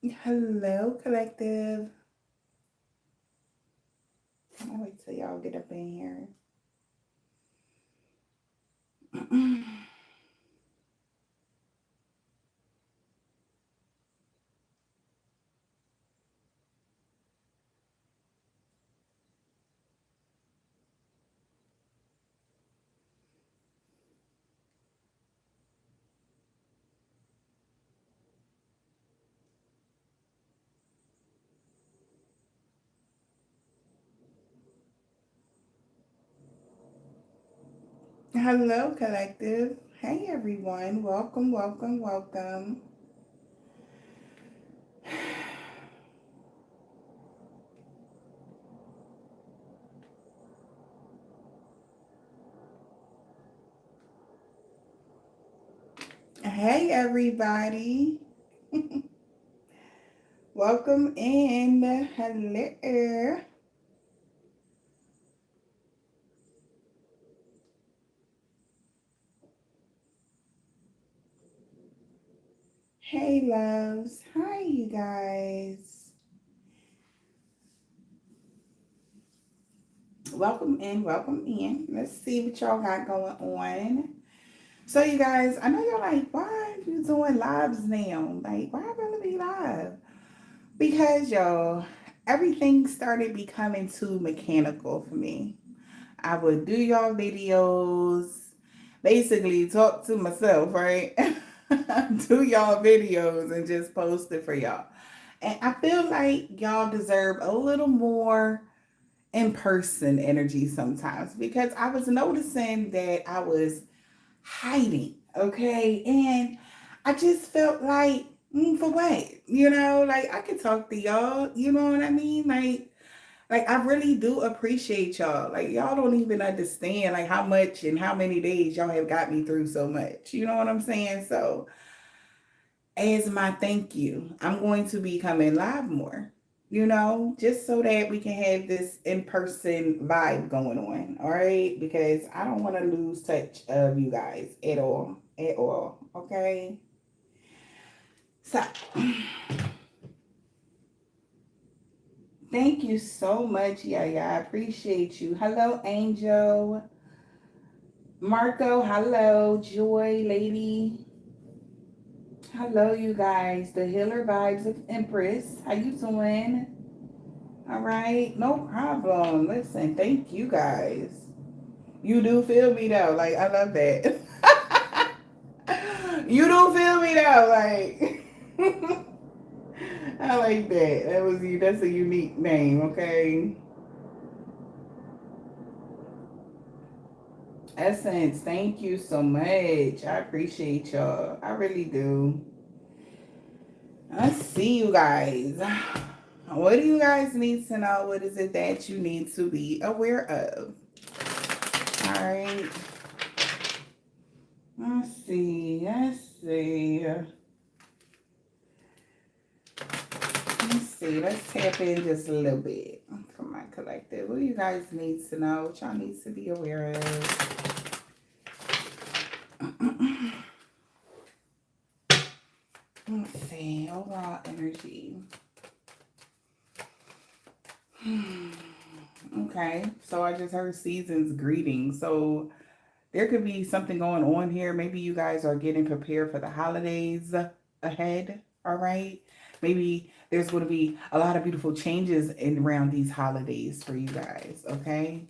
Hello, collective. I'll wait till y'all get up in here. Hello, collective. Hey, everyone. Welcome, welcome, welcome. Hey, everybody. Welcome in. Hello. Hey, loves. Hi, you guys. Welcome in, welcome in. Let's see what y'all got going on. So, you guys, I know you're like, why are you doing lives now? Like, why gonna be live? Because, y'all, everything started becoming too mechanical for me. I would do y'all videos, basically talk to myself, right? Do y'all videos and just post it for y'all. And I feel like y'all deserve a little more in person energy sometimes because I was noticing that I was hiding, okay? And I just felt like, for what? Like I could talk to y'all, you know what I mean? Like I really do appreciate y'all. Like y'all don't even understand like how much and how many days y'all have got me through so much. You know what I'm saying? So as my thank you, I'm going to be coming live more. Just so that we can have this in-person vibe going on. All right? Because I don't want to lose touch of you guys at all. At all. Okay? So thank you so much, yeah. I appreciate you. Hello, Angel. Marco, hello, Joy, lady. Hello, you guys. The Healer Vibes of Empress. How you doing? All right, no problem. Listen, thank you guys. You do feel me though. Like I love that. You do feel me though. Like I like that. That's a unique name. Okay. Essence, thank you so much. I appreciate y'all. I really do. Let's see, you guys. What do you guys need to know? What is it that you need to be aware of? All right. Let's see. Let's see. Let's see. Let's tap in just a little bit for my collective. What do you guys need to know? What y'all need to be aware of? Let's see. Overall energy. Okay. So I just heard season's greetings. So there could be something going on here. Maybe you guys are getting prepared for the holidays ahead. All right. Maybe there's going to be a lot of beautiful changes in around these holidays for you guys. Okay.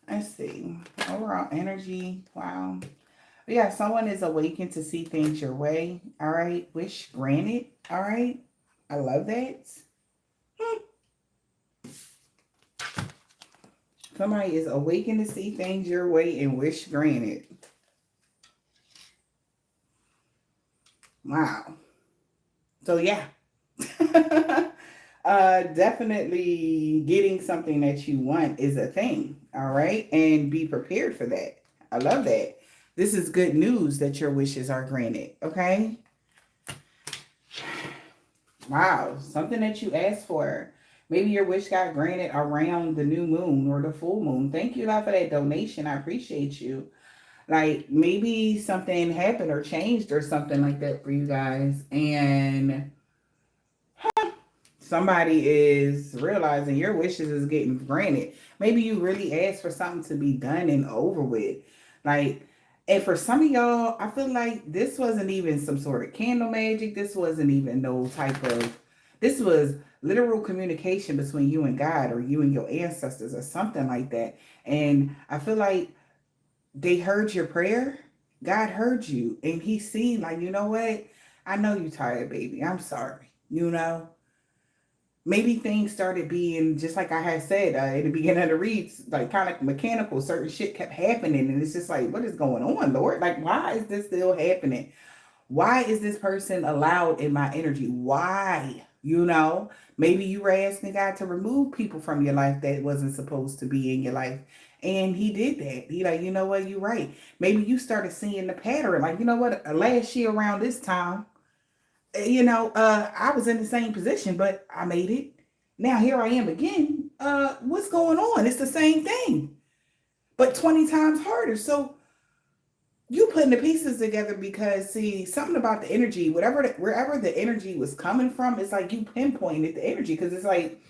Let's see. Overall energy. Wow. Yeah, someone is awakened to see things your way. All right. Wish granted. All right. I love that. Somebody is awakened to see things your way and wish granted. Wow. So yeah. Definitely getting something that you want is a thing. All right. And be prepared for that. I love that. This is good news that your wishes are granted. Okay. Wow. Something that you asked for. Maybe your wish got granted around the new moon or the full moon. Thank you, God, for that donation. I appreciate you. Like maybe something happened or changed or something like that for you guys. And Somebody is realizing your wishes is getting granted. Maybe you really asked for something to be done and over with. Like, and for some of y'all, I feel like this wasn't even some sort of candle magic. This wasn't even no type of, this was literal communication between you and God or you and your ancestors or something like that. And I feel like they heard your prayer. God heard you and he seen like, you know what? I know you tired, baby. I'm sorry. You know, maybe things started being just like I had said in the beginning of the reads, like kind of mechanical. Certain shit kept happening, and it's just like, what is going on, Lord? Like, why is this still happening? Why is this person allowed in my energy? Why? You know, maybe you were asking God to remove people from your life that wasn't supposed to be in your life. And he did that. He like, you know what, you're right. Maybe you started seeing the pattern. Like, you know what, last year around this time, I was in the same position, but I made it. Now here I am again. What's going on? It's the same thing, but 20 times harder. So you putting the pieces together because see something about the energy, wherever the energy was coming from, it's like you pinpointed the energy because it's like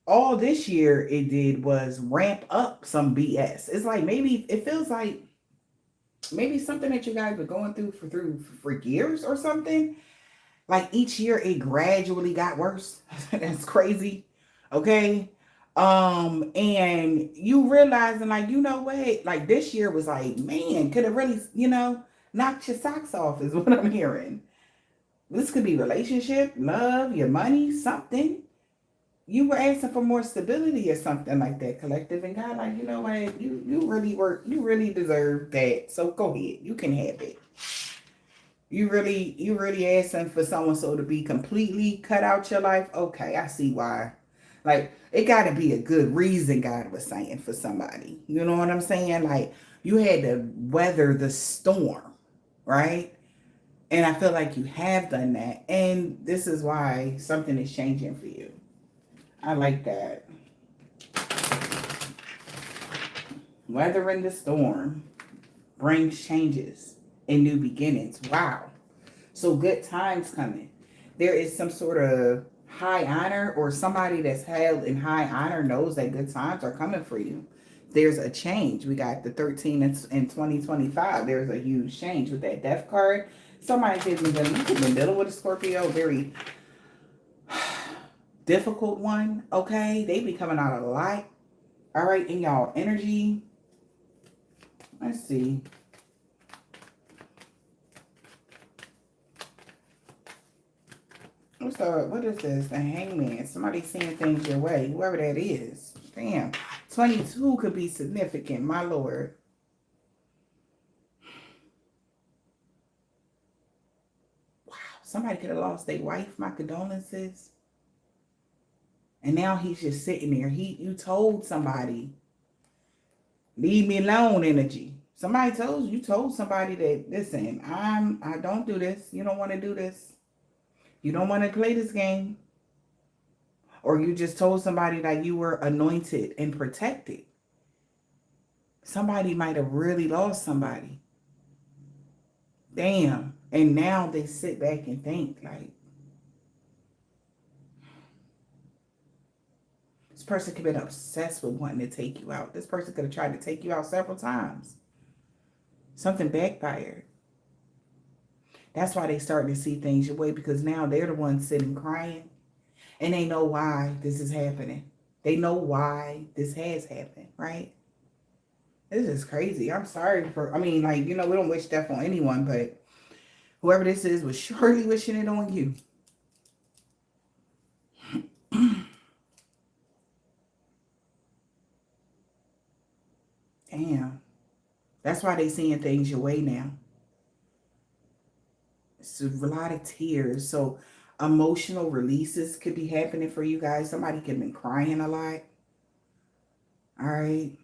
all this year it did was ramp up some BS. It's like maybe it feels like maybe something that you guys were going through for years or something. Like each year it gradually got worse. That's crazy. Okay. And you realizing like, you know what, like this year was like, man, could have really, knocked your socks off is what I'm hearing. This could be relationship, love, your money, something. You were asking for more stability or something like that, collective, and God, like, you know what, you really deserve that. So go ahead. You can have it. You really asking for someone so to be completely cut out your life? Okay, I see why. Like it got to be a good reason God was saying for somebody. You know what I'm saying? Like you had to weather the storm, right? And I feel like you have done that, and this is why something is changing for you. I like that. Weathering the storm brings changes and new beginnings. Wow. So good times coming. There is some sort of high honor or somebody that's held in high honor knows that good times are coming for you. There's a change. We got the 13 in 2025. There's a huge change with that death card. Somebody has been dealing with a Scorpio, very difficult one. Okay. They be coming out a lot. All right. In y'all energy. Let's see. What is this? The hangman. Somebody seeing things your way. Whoever that is. Damn. 22 could be significant, my lord. Wow. Somebody could have lost their wife. My condolences. And now he's just sitting there. You told somebody. Leave me alone energy. Somebody told somebody that, listen, I don't do this. You don't want to do this. You don't want to play this game. Or you just told somebody that you were anointed and protected. Somebody might have really lost somebody. Damn. And now they sit back and think like, this person could have been obsessed with wanting to take you out. This person could have tried to take you out several times. Something backfired. That's why they starting to see things your way, because now they're the ones sitting crying. And they know why this is happening. They know why this has happened, right? This is crazy. I'm sorry we don't wish death on anyone, but whoever this is was surely wishing it on you. Damn. That's why they seeing things your way now. It's a lot of tears. So emotional releases could be happening for you guys. Somebody could have been crying a lot. All right.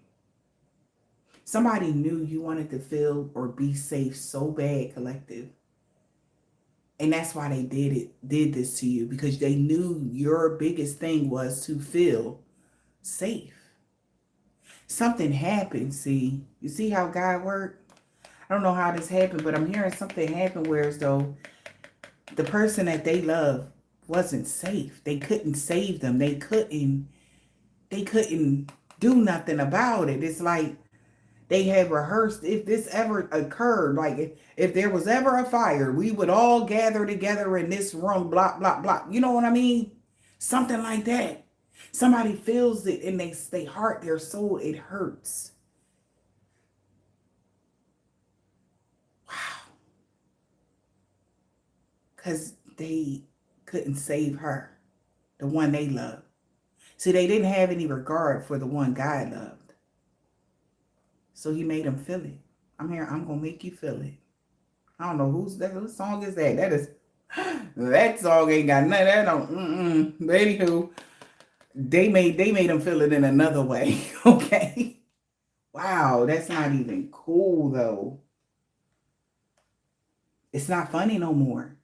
Somebody knew you wanted to feel or be safe so bad, collective. And that's why they did this to you, because they knew your biggest thing was to feel safe. Something happened, see? You see how God worked? I don't know how this happened, but I'm hearing something happen where as though the person that they love wasn't safe. They couldn't save them. They couldn't do nothing about it. It's like they had rehearsed, if this ever occurred, like if there was ever a fire, we would all gather together in this room, blah, blah, blah. You know what I mean? Something like that. Somebody feels it in their heart, their soul, it hurts. Wow. Because they couldn't save her, the one they loved. See, they didn't have any regard for the one God loved. So he made them feel it. I'm here, I'm going to make you feel it. I don't know whose song is that. That song ain't got none of that on. But anywho, they made them feel it in another way. Okay. Wow, that's not even cool though. It's not funny no more.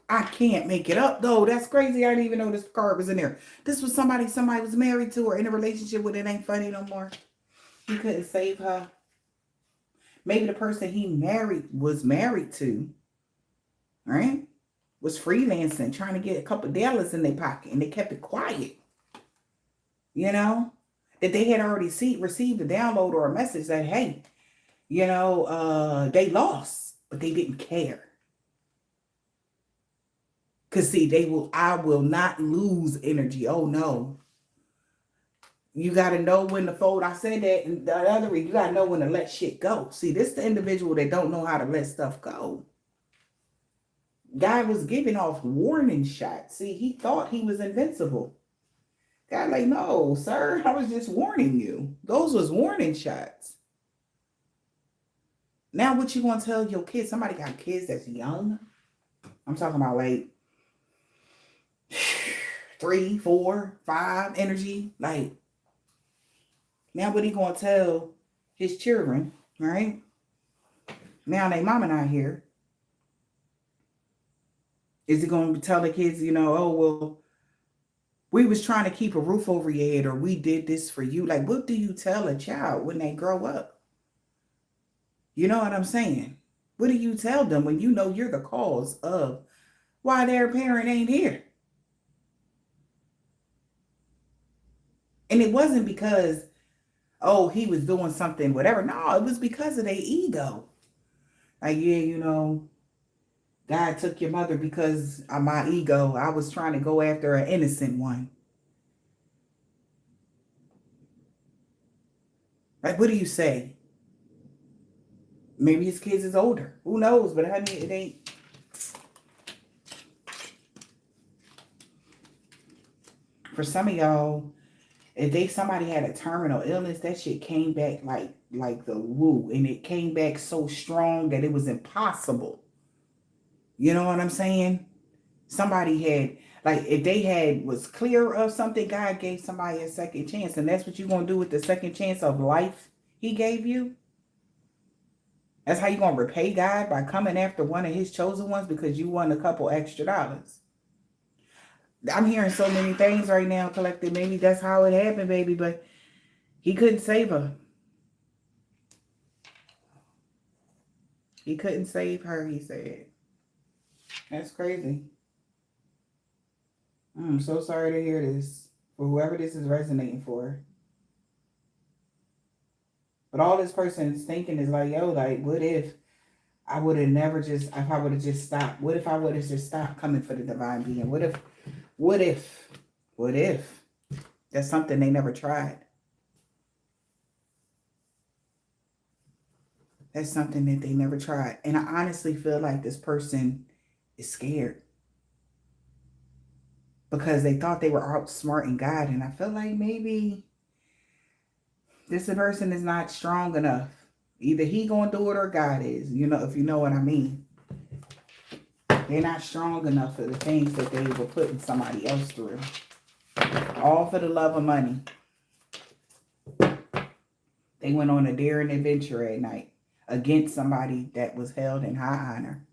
I can't make it up though. That's crazy. I didn't even know this card was in there. This was somebody was married to or in a relationship with. It ain't funny no more. He couldn't save her. Maybe the person he was married to, right, was freelancing, trying to get a couple dollars in their pocket, and they kept it quiet. You know, that they had already received a download or a message that, hey, you know, they lost, but they didn't care. Because see, I will not lose energy. Oh no. You got to know when to fold. I said that in the other read, you got to know when to let shit go. See, this is the individual that don't know how to let stuff go. Guy was giving off warning shots. See, he thought he was invincible. Guy like, no, sir, I was just warning you. Those was warning shots. Now what you going to tell your kids? Somebody got kids that's young. I'm talking about like 3, 4, 5 energy. Like, now what he going to tell his children, right? Now they mama not here. Is he going to tell the kids, you know, oh, well, we was trying to keep a roof over your head, or we did this for you? Like, what do you tell a child when they grow up? You know what I'm saying? What do you tell them when you know you're the cause of why their parent ain't here? And it wasn't because, oh, he was doing something, whatever. No, it was because of their ego. Like, yeah, you know, God took your mother because of my ego. I was trying to go after an innocent one. Like, what do you say? Maybe his kids is older. Who knows? But honey, it ain't. For some of y'all, if somebody had a terminal illness, that shit came back like the woo. And it came back so strong that it was impossible. You know what I'm saying? Somebody had, like, if they was clear of something, God gave somebody a second chance. And that's what you're going to do with the second chance of life he gave you. That's how you're going to repay God, by coming after one of his chosen ones because you won a couple extra dollars. I'm hearing so many things right now, collective. Maybe that's how it happened, baby, but he couldn't save her. He couldn't save her, he said. That's crazy. I'm so sorry to hear this, for whoever this is resonating for. But all this person is thinking is like, yo, like, what if I would have if I would have just stopped? What if I would have just stopped coming for the divine being? What if that's something they never tried? That's something that they never tried. And I honestly feel like this person is scared because they thought they were outsmarting God. And I feel like maybe this person is not strong enough. Either he gonna do it or God is, you know, if you know what I mean. They're not strong enough for the things that they were putting somebody else through. All for the love of money. They went on a daring adventure at night against somebody that was held in high honor.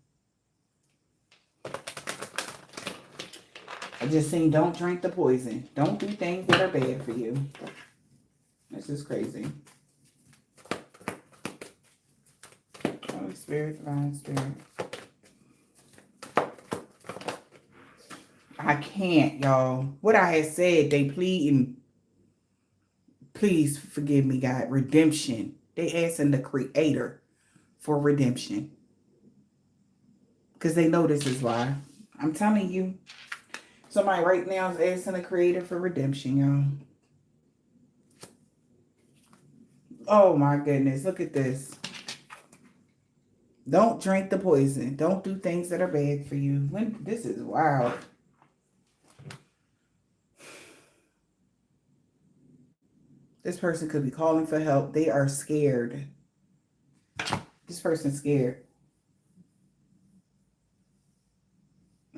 I just seen, don't drink the poison. Don't do things that are bad for you. This is crazy. Holy Spirit, Divine Spirit. I can't, y'all. What I had said, they pleading, please forgive me, God, redemption. They asking the creator for redemption. Because they know this is why. I'm telling you. Somebody right now is asking the creator for redemption, y'all. Oh my goodness, look at this. Don't drink the poison. Don't do things that are bad for you. This is wild. This person could be calling for help. They are scared. This person's scared.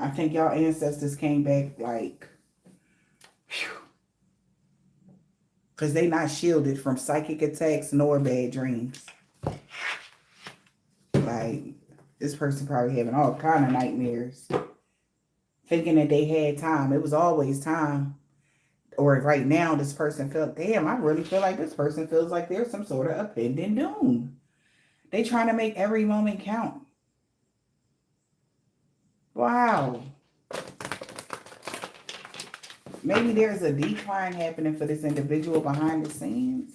I think y'all ancestors came back like, because they not shielded from psychic attacks nor bad dreams. Like, this person probably having all kind of nightmares. Thinking that they had time. It was always time. Or right now, this person felt, damn, I really feel like this person feels like there's some sort of impending doom. They trying to make every moment count. Wow. Maybe there's a decline happening for this individual behind the scenes.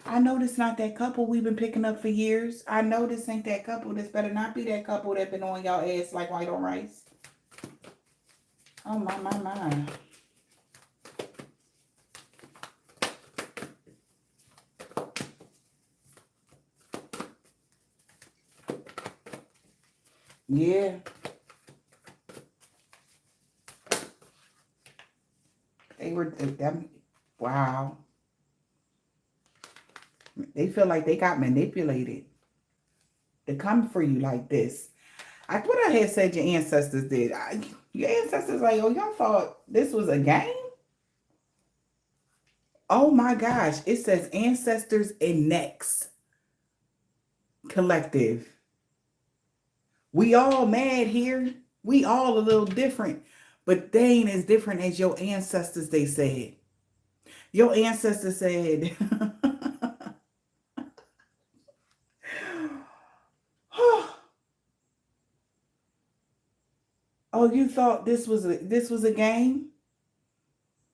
I know this not that couple we've been picking up for years. I know this ain't that couple. This better not be that couple that been on y'all ass like white on rice. Oh, my. Yeah. They were, wow. They feel like they got manipulated to come for you like this. What I had said your ancestors did. Your ancestors like, oh, y'all thought this was a game? Oh my gosh. It says ancestors and next collective. We all mad here. We all a little different. But they ain't as different as your ancestors, they said. Your ancestors said... Oh, you thought this was a game?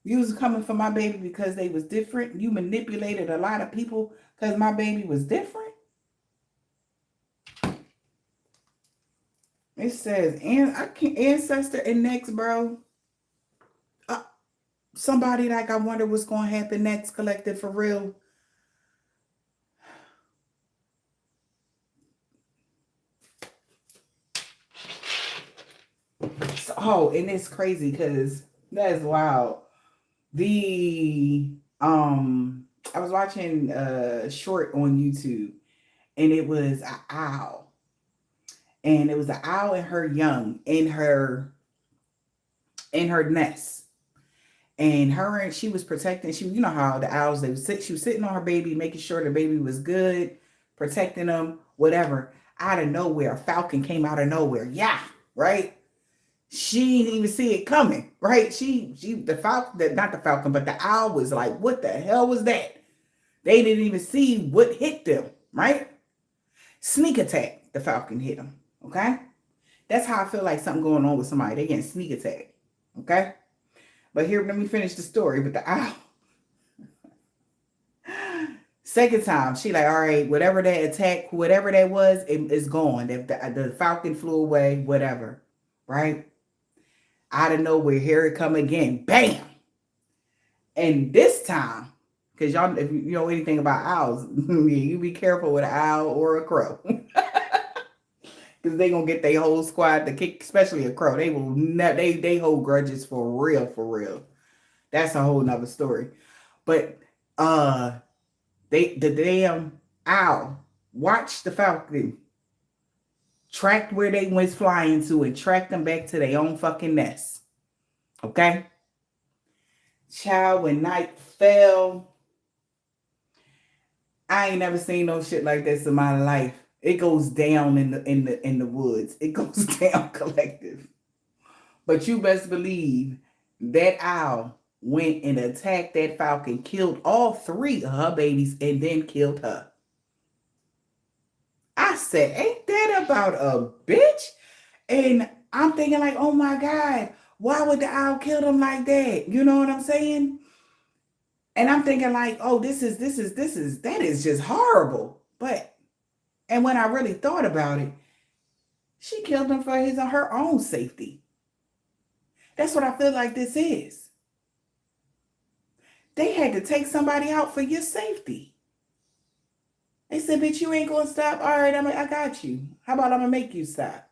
You was coming for my baby because they was different. You manipulated a lot of people because my baby was different. It says, and I can't ancestor and next, bro. Somebody like I wonder what's going to happen next, collective, for real. So, oh, and it's crazy because that's wild. I was watching a short on YouTube, and it was an owl. And it was an owl and her young in her nest. And she was protecting, you know how the owls, she was sitting on her baby, making sure the baby was good, protecting them, whatever. Out of nowhere, a falcon came out of nowhere. Yeah, right? She didn't even see it coming, right? The falcon, not the falcon, but the owl was like, what the hell was that? They didn't even see what hit them, right? Sneak attack, the falcon hit them, okay? That's how I feel like something going on with somebody. They getting sneak attack, okay? But here, let me finish the story with the owl. Second time, she like, all right, whatever that attack, whatever that was, it's gone. The falcon flew away, whatever, right? Out of nowhere, here it come again. Bam! And this time, because y'all, if you know anything about owls, you be careful with an owl or a crow. Because they going to get their whole squad to kick, especially a crow. They will not, they hold grudges for real, for real. That's a whole nother story. But the damn owl watched the falcon, tracked where they went flying to, and tracked them back to their own fucking nest. Okay? Child, when night fell, I ain't never seen no shit like this in my life. It goes down in the woods. It goes down, collective. But you best believe that owl went and attacked that falcon, killed all 3 of her babies, and then killed her. I said, ain't that about a bitch? And I'm thinking like, oh my God, Why would the owl kill them like that? You know what I'm saying? And I'm thinking like, oh, that is just horrible. And when I really thought about it, she killed him for her own safety. That's what I feel like this is. They had to take somebody out for your safety. They said, bitch, you ain't gonna stop. All right, I got you. How about I'm gonna make you stop?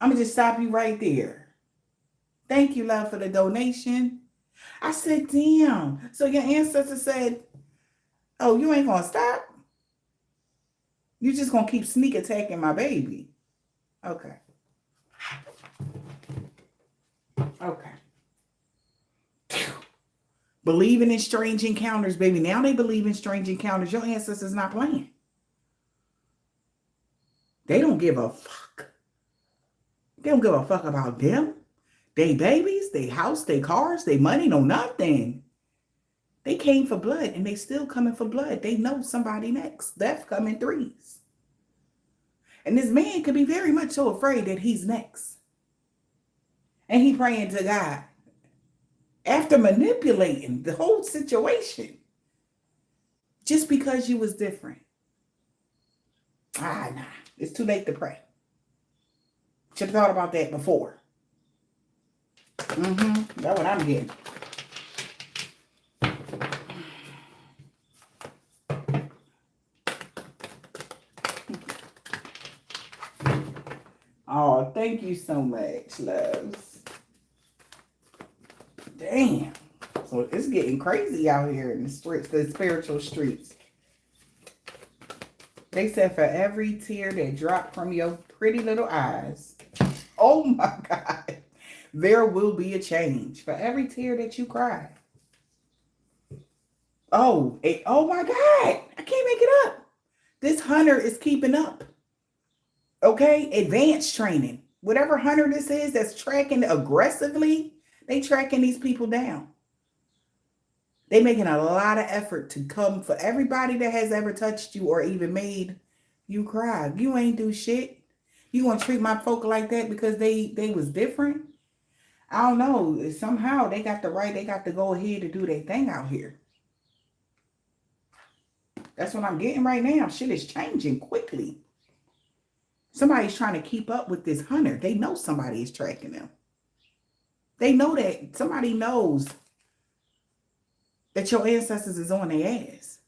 I'm gonna just stop you right there. Thank you, love, for the donation. I said, damn. So your ancestor said, oh, you ain't gonna stop? You just gonna keep sneak attacking my baby. Okay. Okay. Believing in strange encounters, baby. Now they believe in strange encounters. Your ancestors not playing. They don't give a fuck. They don't give a fuck about them. They babies, they house, they cars, they money, no nothing. They came for blood and they still coming for blood. They know somebody next. Death come in threes. And this man could be very much so afraid that he's next. And he praying to God. After manipulating the whole situation. Just because you was different. Nah. It's too late to pray. Should have thought about that before. That's what I'm getting. Oh, thank you so much, loves. Damn. So it's getting crazy out here in the streets, the spiritual streets. They said for every tear that dropped from your pretty little eyes, oh my God, there will be a change. For every tear that you cry. Oh my God, I can't make it up. This hunter is keeping up. Okay, advanced training. Whatever hunter this is that's tracking aggressively, they tracking these people down. They making a lot of effort to come for everybody that has ever touched you or even made you cry. You ain't do shit. You gonna treat my folk like that because they was different? I don't know. Somehow they got the right, they got to go ahead to do their thing out here. That's what I'm getting right now. Shit is changing quickly. Somebody's trying to keep up with this hunter. They know somebody is tracking them. They know that somebody knows that your ancestors is on their ass.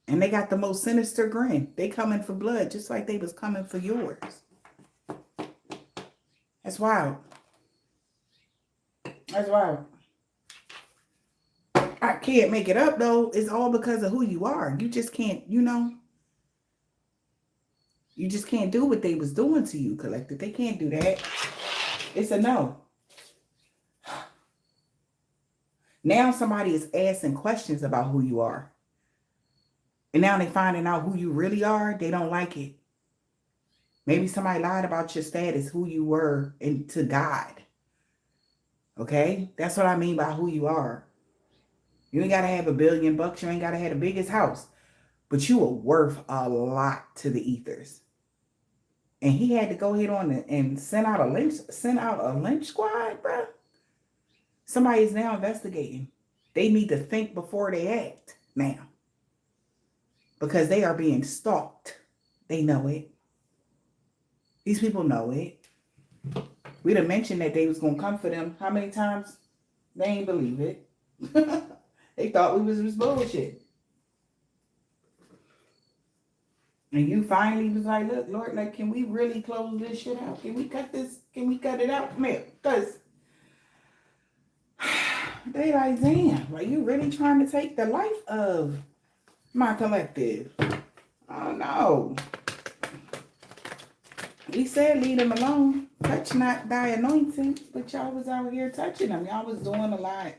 And they got the most sinister grin. They coming for blood just like they was coming for yours. That's wild. That's wild. I can't make it up though. It's all because of who you are. You just can't, you just can't do what they was doing to you, collective. They can't do that. It's a no. Now somebody is asking questions about who you are. And now they finding out who you really are. They don't like it. Maybe somebody lied about your status, who you were, and to God. Okay? That's what I mean by who you are. You ain't got to have $1 billion. You ain't got to have the biggest house. But you are worth a lot to the ethers. And he had to go ahead on and send out a lynch squad, bro. Somebody is now investigating. They need to think before they act now. Because they are being stalked. They know it. These people know it. We done mentioned that they was going to come for them. How many times? They ain't believe it. They thought we was bullshit. And you finally was like, look, Lord, like, can we really close this shit out? Can we cut this? Can we cut it out from here? Because they like, damn, like, you really trying to take the life of my collective? Oh, no. We said leave them alone. Touch not thy anointing. But y'all was out here touching them. Y'all was doing a lot.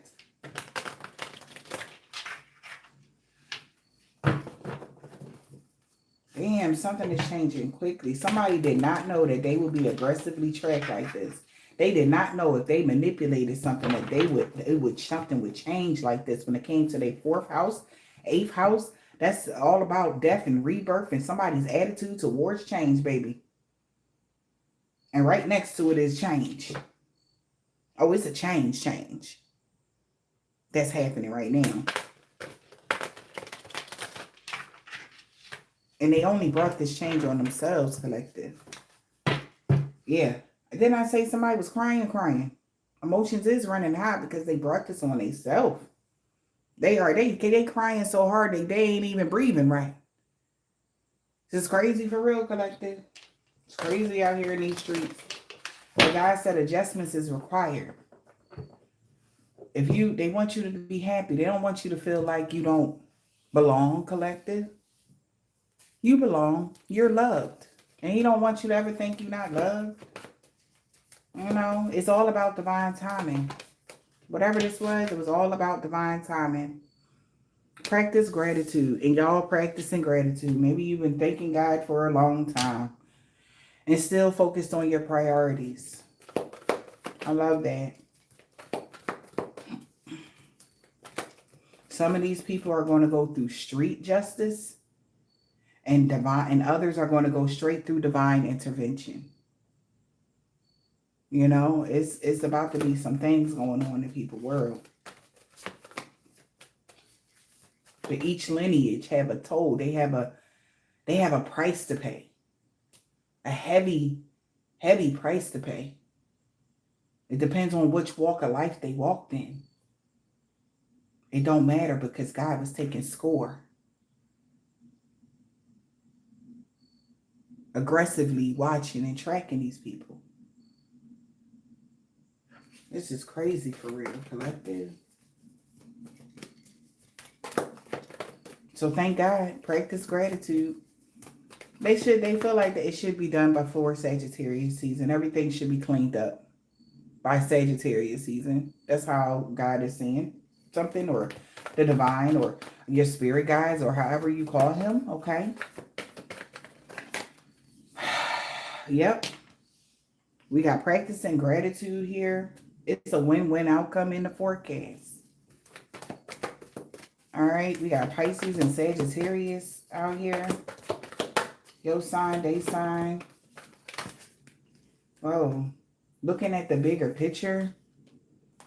Damn, something is changing quickly. Somebody did not know that they would be aggressively tracked like this. They did not know if they manipulated something that something would change like this when it came to their 4th house, 8th house. That's all about death and rebirth and somebody's attitude towards change, baby. And right next to it is change. Oh, it's a change that's happening right now. And they only brought this change on themselves, collective. Yeah. Didn't I say somebody was crying? Emotions is running high because they brought this on themselves. They crying so hard they ain't even breathing right. It's crazy for real, collective. It's crazy out here in these streets. The guy said adjustments is required. They want you to be happy. They don't want you to feel like you don't belong, collective. You belong. You're loved. And he don't want you to ever think you're not loved. You know, it's all about divine timing. Whatever this was, it was all about divine timing. Practice gratitude. And y'all practicing gratitude. Maybe you've been thanking God for a long time. And still focused on your priorities. I love that. Some of these people are going to go through street justice. And others are going to go straight through divine intervention. You know, it's about to be some things going on in people's world. But each lineage have a toll. They have a price to pay. A heavy, heavy price to pay. It depends on which walk of life they walked in. It don't matter because God was taking score. Aggressively watching and tracking these people. This is crazy for real, collective. So thank God. Practice gratitude. They feel like that it should be done before Sagittarius season. Everything should be cleaned up by Sagittarius season. That's how God is saying something, or the divine, or your spirit guides, or however you call him. Okay. Yep. We got practicing gratitude here. It's a win-win outcome in the forecast. All right. We got Pisces and Sagittarius out here. Your sign, they sign. Oh, looking at the bigger picture,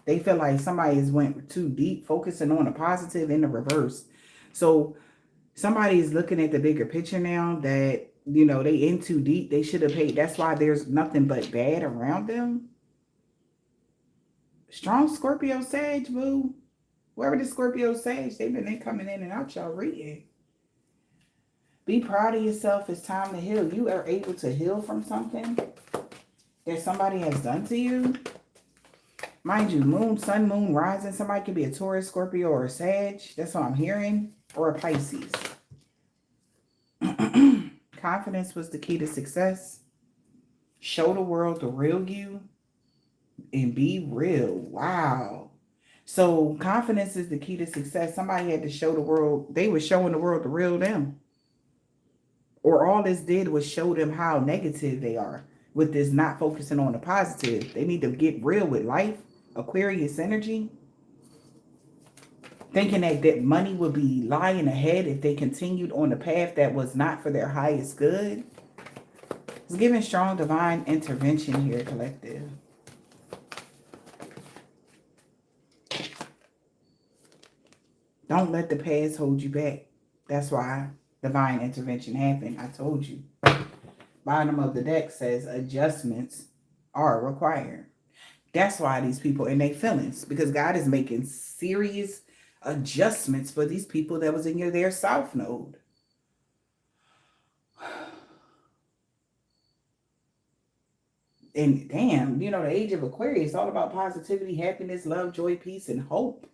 they feel like somebody's went too deep, focusing on the positive in the reverse. So somebody's looking at the bigger picture now that, you know, they in too deep. They should have paid. That's why there's nothing but bad around them. Strong Scorpio Sag, boo. Whoever the Scorpio Sag, they coming in and out y'all reading. Be proud of yourself. It's time to heal. You are able to heal from something that somebody has done to you. Mind you, moon, sun, moon, rising. Somebody could be a Taurus, Scorpio, or a Sag. That's what I'm hearing. Or a Pisces. Confidence was the key to success. Show the world the real you. And be real. Wow. So confidence is the key to success. Somebody had to show the world. They were showing the world the real them. Or all this did was show them how negative they are with this not focusing on the positive. They need to get real with life. Aquarius energy. Thinking that money would be lying ahead if they continued on the path that was not for their highest good. It's giving strong divine intervention here, collective. Don't let the past hold you back. That's why divine intervention happened. I told you. Bottom of the deck says adjustments are required. That's why these people in their feelings, because God is making serious adjustments for these people that was in their South Node. And damn, you know, the age of Aquarius is all about positivity, happiness, love, joy, peace, and hope.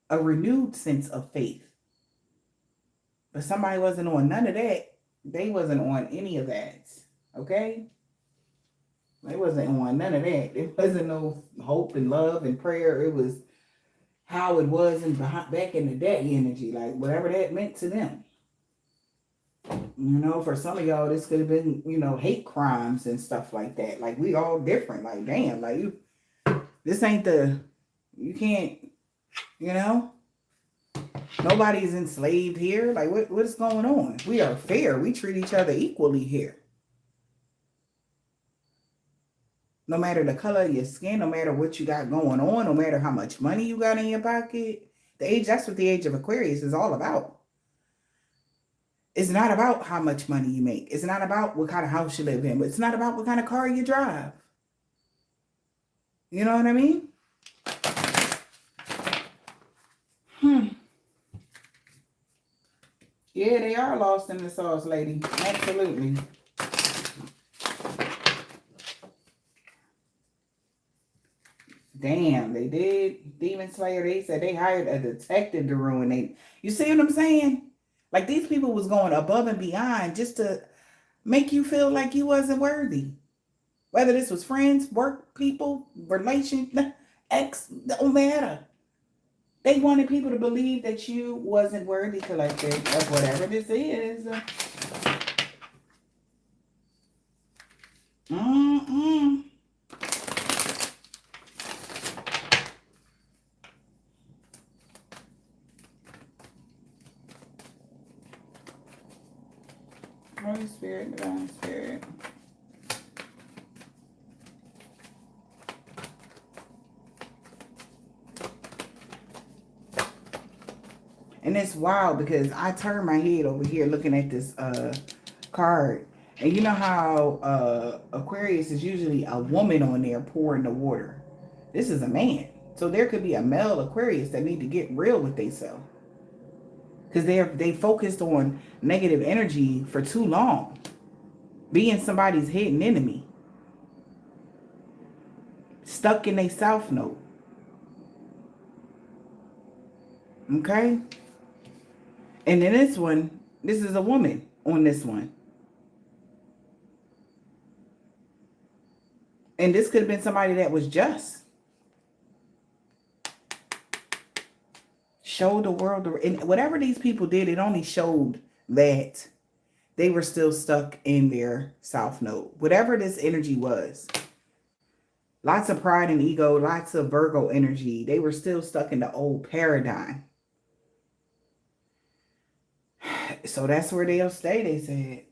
A renewed sense of faith. But somebody wasn't on none of that. They wasn't on any of that. Okay? They wasn't on none of that. There wasn't no hope and love and prayer. It was how it was back in the day energy. Like whatever that meant to them. You know, for some of y'all, this could have been, you know, hate crimes and stuff like that. Like we all different. Like, damn, like this ain't you can't, you know, nobody's enslaved here. Like, what is going on? We are fair. We treat each other equally here. No matter the color of your skin, no matter what you got going on, no matter how much money you got in your pocket. That's what the age of Aquarius is all about. It's not about how much money you make. It's not about what kind of house you live in. But it's not about what kind of car you drive. You know what I mean? Yeah, they are lost in the sauce, lady. Absolutely. Damn, they did. Demon Slayer, they said they hired a detective to ruin it. You see what I'm saying? Like, these people was going above and beyond just to make you feel like you wasn't worthy. Whether this was friends, work people, relation, ex, don't matter. They wanted people to believe that you wasn't worthy, collective, of whatever this is. Holy Spirit, Divine Spirit. And it's wild because I turn my head over here looking at this card. And you know how Aquarius is usually a woman on there pouring the water. This is a man. So there could be a male Aquarius that need to get real with themselves. Because they focused on negative energy for too long. Being somebody's hidden enemy. Stuck in a south node. Okay? And then this one, this is a woman on this one. And this could have been somebody that was just. Showed the world. And whatever these people did, it only showed that they were still stuck in their south node. Whatever this energy was. Lots of pride and ego, lots of Virgo energy. They were still stuck in the old paradigm. So that's where they'll stay, they said.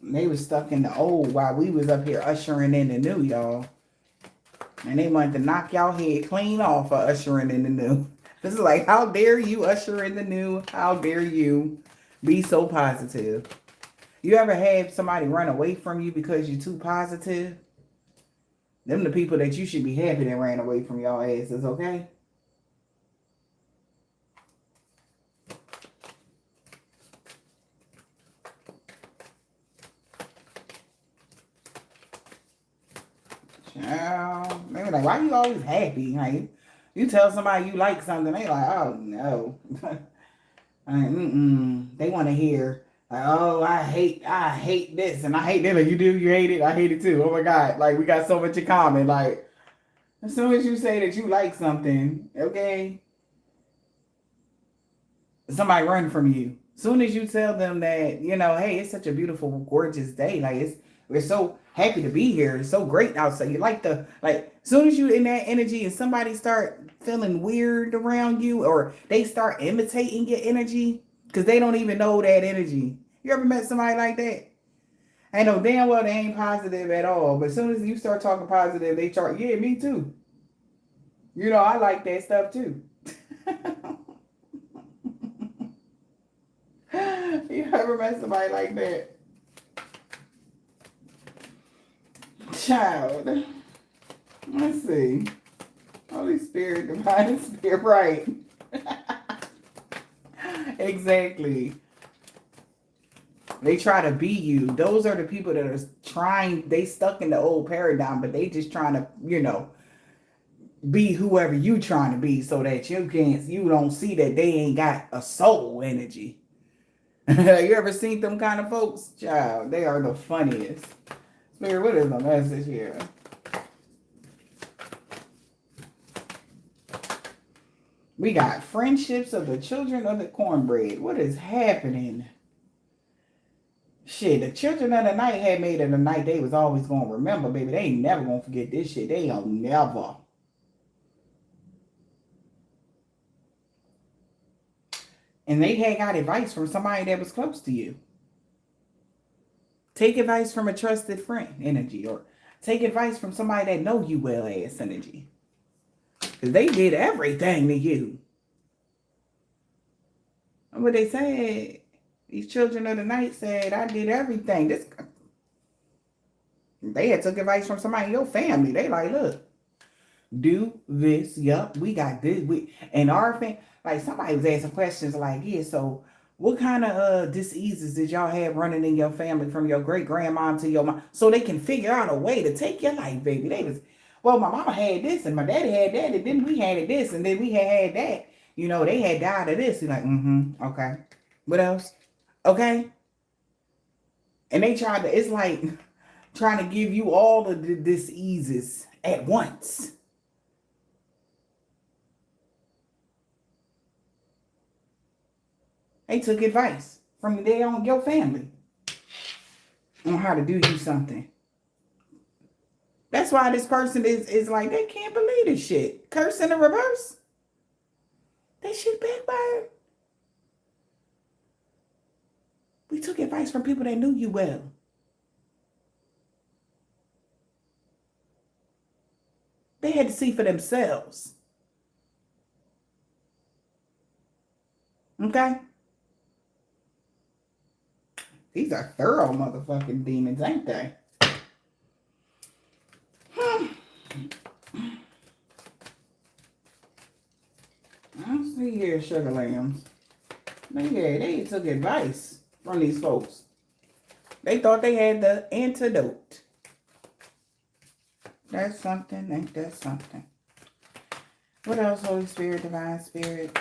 They was stuck in the old while we was up here ushering in the new, y'all. And they wanted to knock y'all head clean off for ushering in the new. This is like, how dare you usher in the new? How dare you be so positive? You ever have somebody run away from you because you're too positive? Them the people that you should be happy that ran away from y'all asses, okay? They were like, why you always happy? Like, you tell somebody you like something, they like, oh no. They want to hear, like, oh, I hate this and I hate that. Like, you do, you hate it, I hate it too. Oh my God, like we got so much in common. Like, as soon as you say that you like something, okay, somebody run from you. As soon as you tell them that, you know, hey, it's such a beautiful, gorgeous day. Like, we're so happy to be here. It's so great outside. You like as soon as you in that energy and somebody start feeling weird around you or they start imitating your energy because they don't even know that energy. You ever met somebody like that? I know damn well they ain't positive at all. But as soon as you start talking positive, they start, yeah, me too. You know, I like that stuff too. You ever met somebody like that? Child. Let's see. Holy Spirit, Divine Spirit, right. Exactly. They try to be you. Those are the people that are trying, they stuck in the old paradigm, but they just trying to, you know, be whoever you trying to be so that you don't see that they ain't got a soul energy. You ever seen them kind of folks? Child, they are the funniest. Spirit, what is the message here? We got friendships of the children of the cornbread. What is happening? Shit, the children of the night had made it a night they was always going to remember, baby. They ain't never going to forget this shit. They don't never. And they had got advice from somebody that was close to you. Take advice from a trusted friend energy, or take advice from somebody that know you well ass energy. Because they did everything to you. And what they said, these children of the night said, I did everything. They had took advice from somebody in your family. They like, look, do this. Yup, we got this. And our family, like somebody was asking questions like, yeah, so what kind of diseases did y'all have running in your family from your great grandmom to your mom? So they can figure out a way to take your life, baby. They was, well, my mama had this and my daddy had that, and then we had this, and then we had that. You know, they had died of this. You're like, okay. What else? Okay. And they tried to, it's like trying to give you all of the diseases at once. They took advice from your family on how to do you something. That's why this person is like, they can't believe this shit. Curse in the reverse. They should backfire. We took advice from people that knew you well. They had to see for themselves. Okay? These are thorough motherfucking demons, ain't they? Let's see here, sugar lambs. Yeah, they took advice from these folks. They thought they had the antidote. That's something, ain't that something? What else, Holy Spirit, Divine Spirit?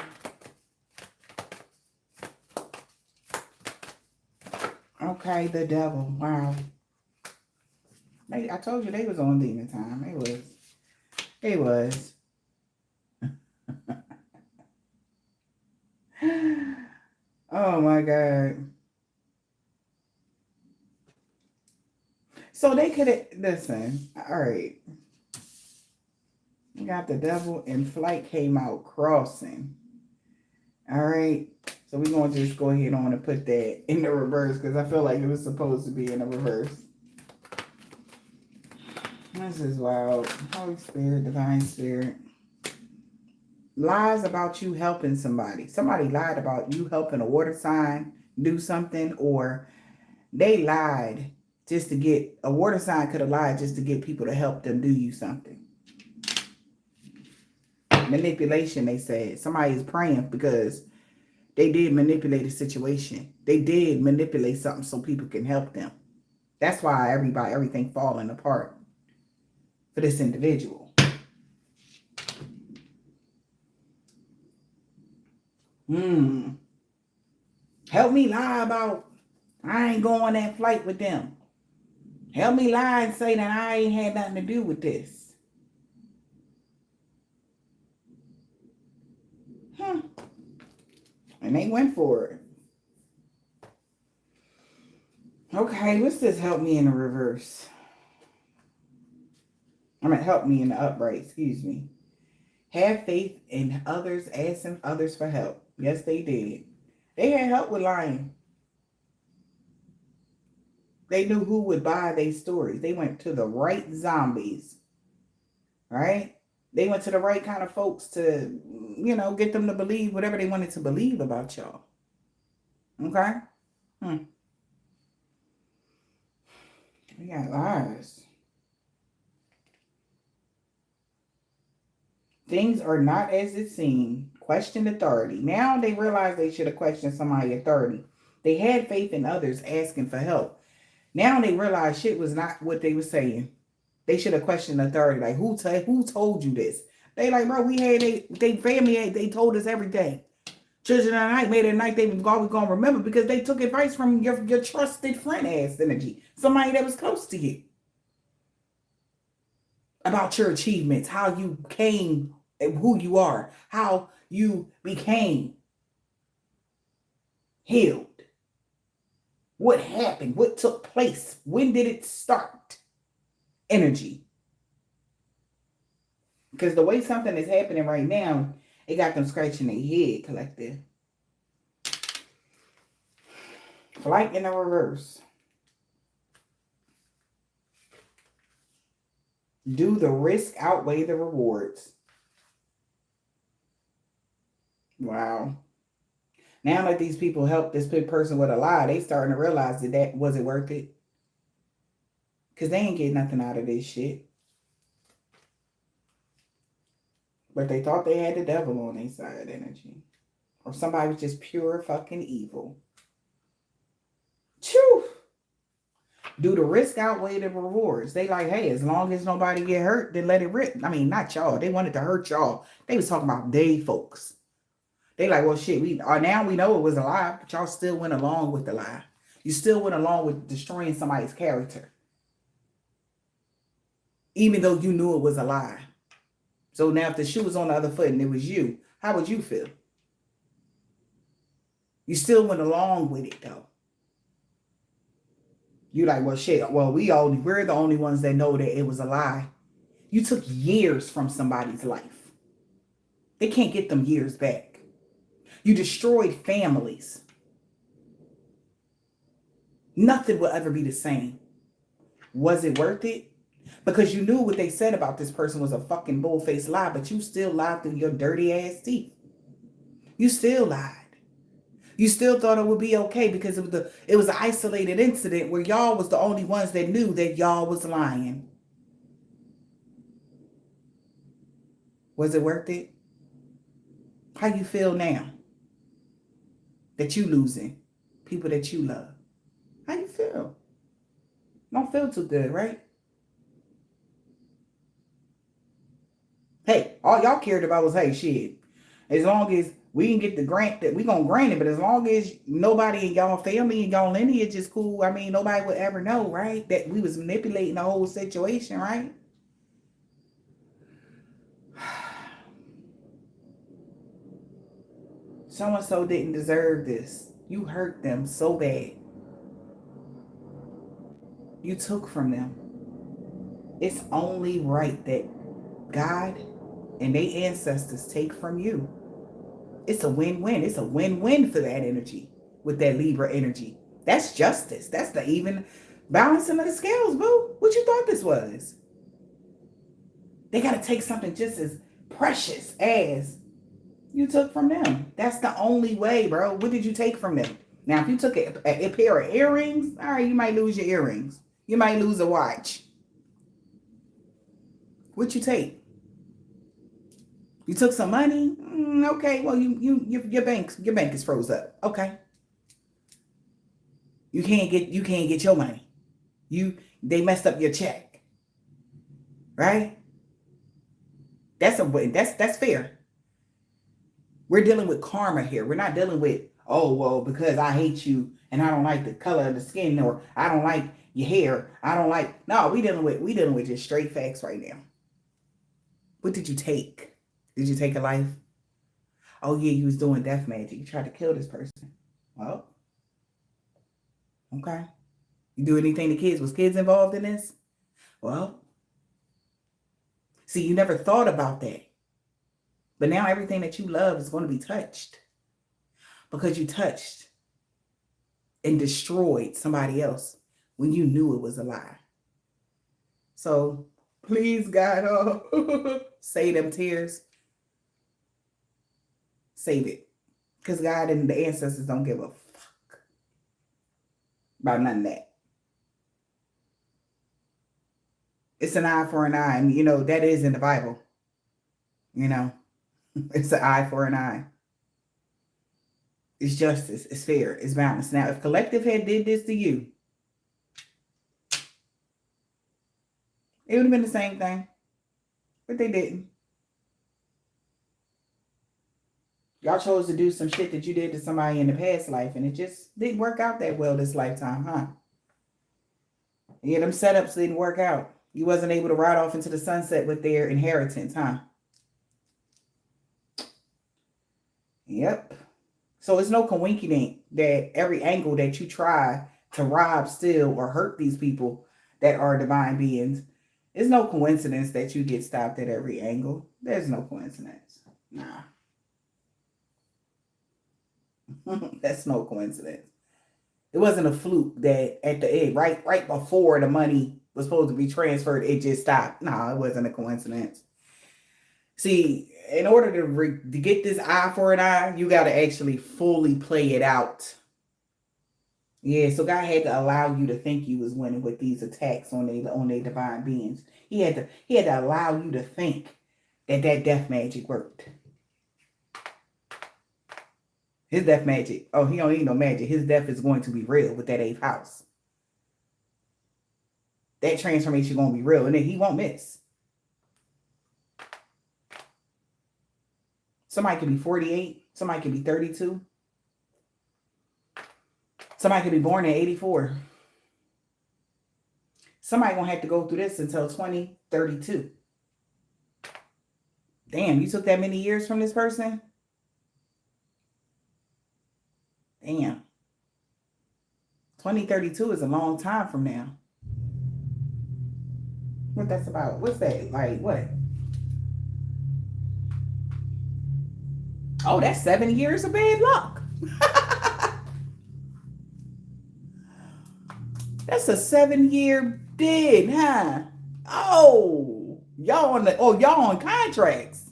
Okay, the devil. Wow. I told you they was on demon time. It was. Oh my God. So they could have, listen, all right. You got the devil and flight came out crossing. All right. So we're going to just go ahead on and put that in the reverse because I feel like it was supposed to be in the reverse. This is wild. Holy Spirit, Divine Spirit. Lies about you helping somebody. Somebody lied about you helping a water sign do something, or they lied just to get, a water sign could have lied just to get people to help them do you something. Manipulation, they said. Somebody is praying because they did manipulate a situation. They did manipulate something so people can help them. That's why everything falling apart for this individual. Help me lie about I ain't going on that flight with them. Help me lie and say that I ain't had nothing to do with this. And they went for it. Okay, what's this help me in the reverse? Help me in the upright, excuse me. Have faith in others, asking others for help. Yes, they did. They had help with lying. They knew who would buy their stories. They went to the right zombies. Right? They went to the right kind of folks to, get them to believe whatever they wanted to believe about y'all. Okay? We got lies. Things are not as it seemed. Question authority. Now they realize they should have questioned somebody's authority. They had faith in others asking for help. Now they realize shit was not what they were saying. They should have questioned authority. Like, who told you this? They like, bro, we had they family, they told us everything. Children of the night made a night they was always going to remember because they took advice from your trusted friend ass energy. Somebody that was close to you. About your achievements, how you came and who you are, how you became healed. What happened? What took place? When did it start? Energy. Because the way something is happening right now, it got them scratching their head, collective. Flight in the reverse. Do the risk outweigh the rewards? Wow. Now that these people help this person with a lie, they starting to realize that was it worth it? Because they ain't getting nothing out of this shit. But they thought they had the devil on their side energy. Or somebody was just pure fucking evil. Chew! Do the risk outweigh the rewards? They like, hey, as long as nobody get hurt, then let it rip. I mean, not y'all. They wanted to hurt y'all. They was talking about they folks. They like, well, shit, now we know it was a lie, but y'all still went along with the lie. You still went along with destroying somebody's character. Even though you knew it was a lie. So now if the shoe was on the other foot and it was you, how would you feel? You still went along with it though. You like, well, shit, well, we're the only ones that know that it was a lie. You took years from somebody's life. They can't get them years back. You destroyed families. Nothing will ever be the same. Was it worth it? Because you knew what they said about this person was a fucking bull-faced lie, but you still lied through your dirty ass teeth. You still lied. You still thought it would be okay because it was an isolated incident where y'all was the only ones that knew that y'all was lying. Was it worth it? How you feel now that you losing people that you love? How you feel? Don't feel too good, right? Hey, all y'all cared about was, hey, shit, as long as we can get the grant, that we gonna grant it, but as long as nobody in y'all family and y'all lineage is cool, I mean, nobody would ever know, right? That we was manipulating the whole situation, right? So-and-so didn't deserve this. You hurt them so bad. You took from them. It's only right that God and their ancestors take from you. It's a win-win. It's a win-win for that energy with that Libra energy. That's justice. That's the even balancing of the scales, boo. What you thought this was? They got to take something just as precious as you took from them. That's the only way, bro. What did you take from them? Now, if you took a pair of earrings, all right, you might lose your earrings. You might lose a watch. What you take? You took some money? Okay, well, your bank is froze up. Okay. You can't get your money. They messed up your check. Right? That's fair. We're dealing with karma here. We're not dealing with, oh, well, because I hate you and I don't like the color of the skin, or I don't like your hair. I don't like. No, we dealing with just straight facts right now. What did you take? Did you take a life? Oh yeah, you was doing death magic. You tried to kill this person. Well, okay. You do anything to kids? Was kids involved in this? Well, see, you never thought about that. But now everything that you love is going to be touched. Because you touched and destroyed somebody else when you knew it was a lie. So please, God, save them tears. Save it. Because God and the ancestors don't give a fuck about none of that. It's an eye for an eye. And, that is in the Bible. It's an eye for an eye. It's justice. It's fair. It's balanced. Now, if collective had did this to you, it would have been the same thing. But they didn't. Y'all chose to do some shit that you did to somebody in the past life, and it just didn't work out that well this lifetime, huh? Yeah, them setups didn't work out. You wasn't able to ride off into the sunset with their inheritance, huh? Yep. So it's no coincidence that every angle that you try to rob, steal, or hurt these people that are divine beings, it's no coincidence that you get stopped at every angle. There's no coincidence. Nah. That's no coincidence. It wasn't a fluke that at the end, right before the money was supposed to be transferred, it just stopped. No, it wasn't a coincidence. See, in order to get this eye for an eye, you got to actually fully play it out. Yeah, so God had to allow you to think you was winning with these attacks on their divine beings. He had to allow you to think that death magic worked. His death magic. Oh, he don't need no magic. His death is going to be real with that 8th house. That transformation going to be real, and then he won't miss. Somebody could be 48. Somebody could be 32. Somebody could be born in 84. Somebody going to have to go through this until 2032. Damn, you took that many years from this person? Damn. 2032 is a long time from now. What that's about? What's that? Like, what? Oh, that's 7 years of bad luck. That's a 7-year bid, huh? Oh, y'all on contracts.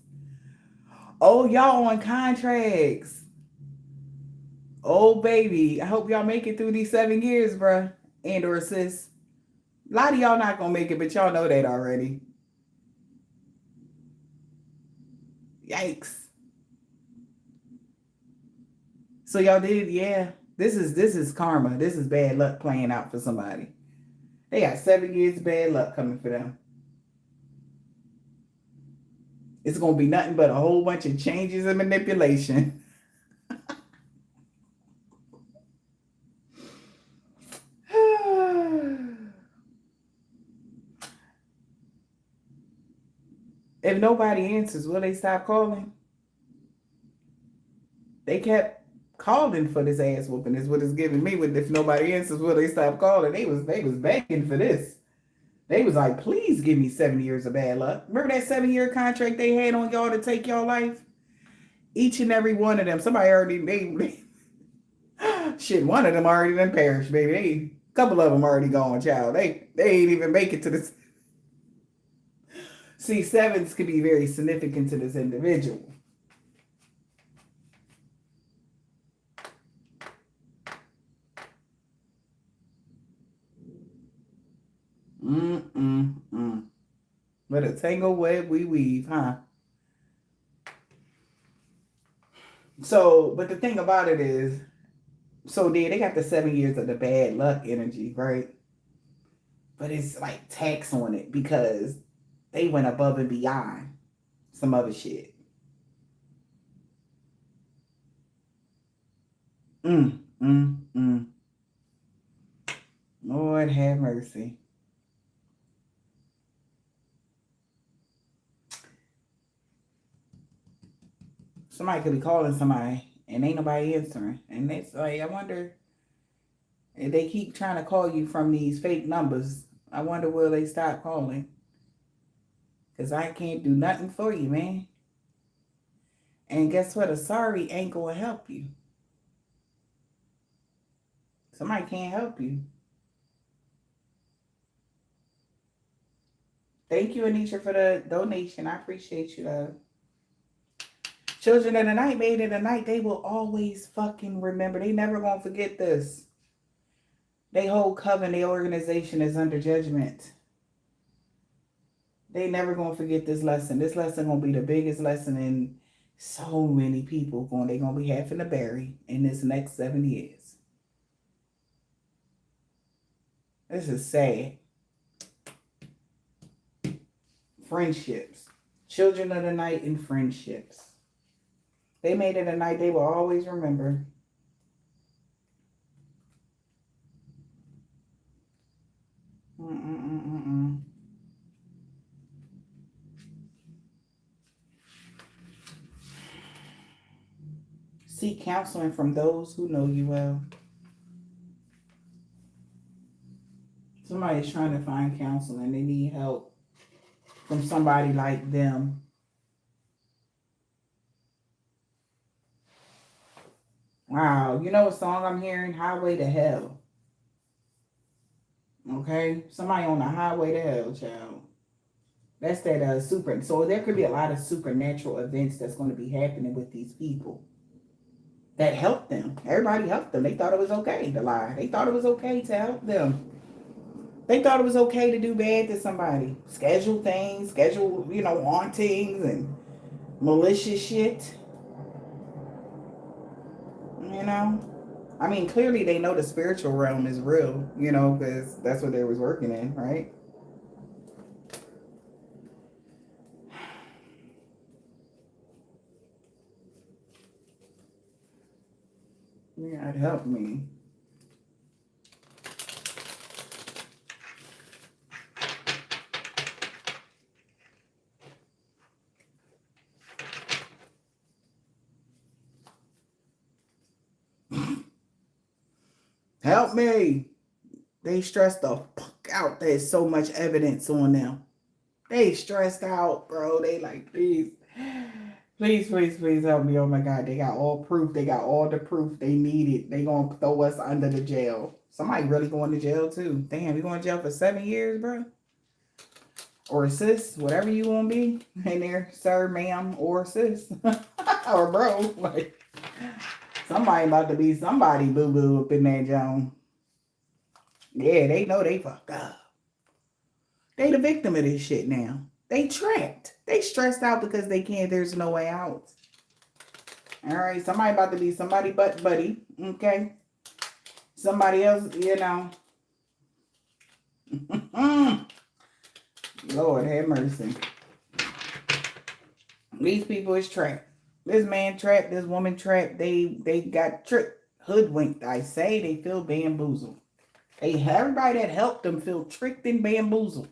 Oh, y'all on contracts. Oh, baby. I hope y'all make it through these 7 years, bruh. And or sis. A lot of y'all not gonna make it, but y'all know that already. Yikes. So y'all did, yeah. This is karma. This is bad luck playing out for somebody. They got 7 years of bad luck coming for them. It's gonna be nothing but a whole bunch of changes and manipulation. If nobody answers, will they stop calling? They kept calling for this ass whooping. Is what it's giving me. With if nobody answers, will they stop calling? They was begging for this. They was like, please give me 7 years of bad luck. Remember that 7-year contract they had on y'all to take y'all life? Each and every one of them. Somebody already shit. One of them already done perished, baby. A couple of them already gone, child. They ain't even make it to this. See, 7s could be very significant to this individual. But a tangle web we weave, huh? So, but the thing about it is, so they got the 7 years of the bad luck energy, right? But it's like tax on it because they went above and beyond some other shit. Lord have mercy. Somebody could be calling somebody and ain't nobody answering. And it's like, I wonder if they keep trying to call you from these fake numbers. I wonder will they stop calling? Because I can't do nothing for you, man. And guess what? A sorry ain't going to help you. Somebody can't help you. Thank you, Anisha, for the donation. I appreciate you, love. Children of the night, made in the night, they will always fucking remember. They never gonna forget this. They whole coven, their organization is under judgment. They never gonna forget this lesson. This lesson gonna be the biggest lesson in so many people. They gonna be having to bury in this next 7 years. This is sad. Friendships. Children of the night and friendships. They made it a night they will always remember. Seek counseling from those who know you well. Somebody's trying to find counseling. They need help from somebody like them. Wow. You know what song I'm hearing? Highway to Hell. Okay? Somebody on the highway to hell, child. That's that super. So there could be a lot of supernatural events that's going to be happening with these people that helped them. Everybody helped them. They thought it was okay to lie. They thought it was okay to help them. They thought it was okay to do bad to somebody. Schedule things, hauntings and malicious shit. You know? I mean, clearly they know the spiritual realm is real, because that's what they was working in, right? Yeah, it helped me. Help me. They stressed the fuck out. There's so much evidence on them. They stressed out, bro. They like, please, please, please, please help me. Oh my God. They got all proof. They got all the proof they needed. They gonna throw us under the jail. Somebody really going to jail too. Damn, you going to jail for 7 years, bro? Or sis, whatever you want to be in there, sir, ma'am, or sis, or bro. Like, somebody about to be somebody boo-boo up in that zone. Yeah, they know they fucked up. They the victim of this shit now. They trapped. They stressed out because they can't, there's no way out. All right, somebody about to be somebody but buddy, okay? Somebody else, Lord have mercy. These people is trapped. This man trapped, this woman trapped. They got tricked, hoodwinked. I say they feel bamboozled. Everybody that helped them feel tricked and bamboozled.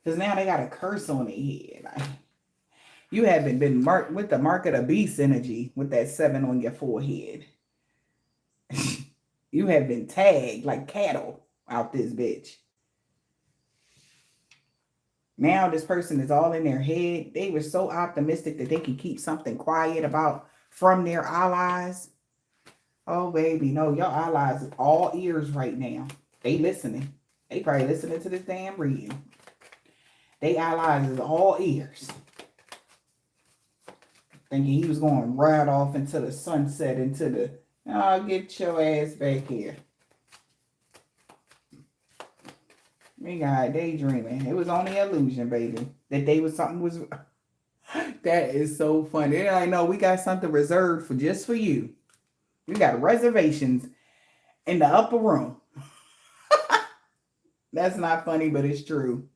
Because now they got a curse on their head. You haven't been marked with the mark of the beast energy with that 7 on your forehead. You have been tagged like cattle out this bitch. Now this person is all in their head. They were so optimistic that they could keep something quiet from their allies. Oh, baby, no, your allies is all ears right now. They listening. They probably listening to this damn reading. They allies is all ears. Thinking he was going right off into the sunset, get your ass back here. We got daydreaming. It was only illusion, baby. That they was something was. That is so funny. I know we got something reserved just for you. We got reservations in the upper room. That's not funny, but it's true.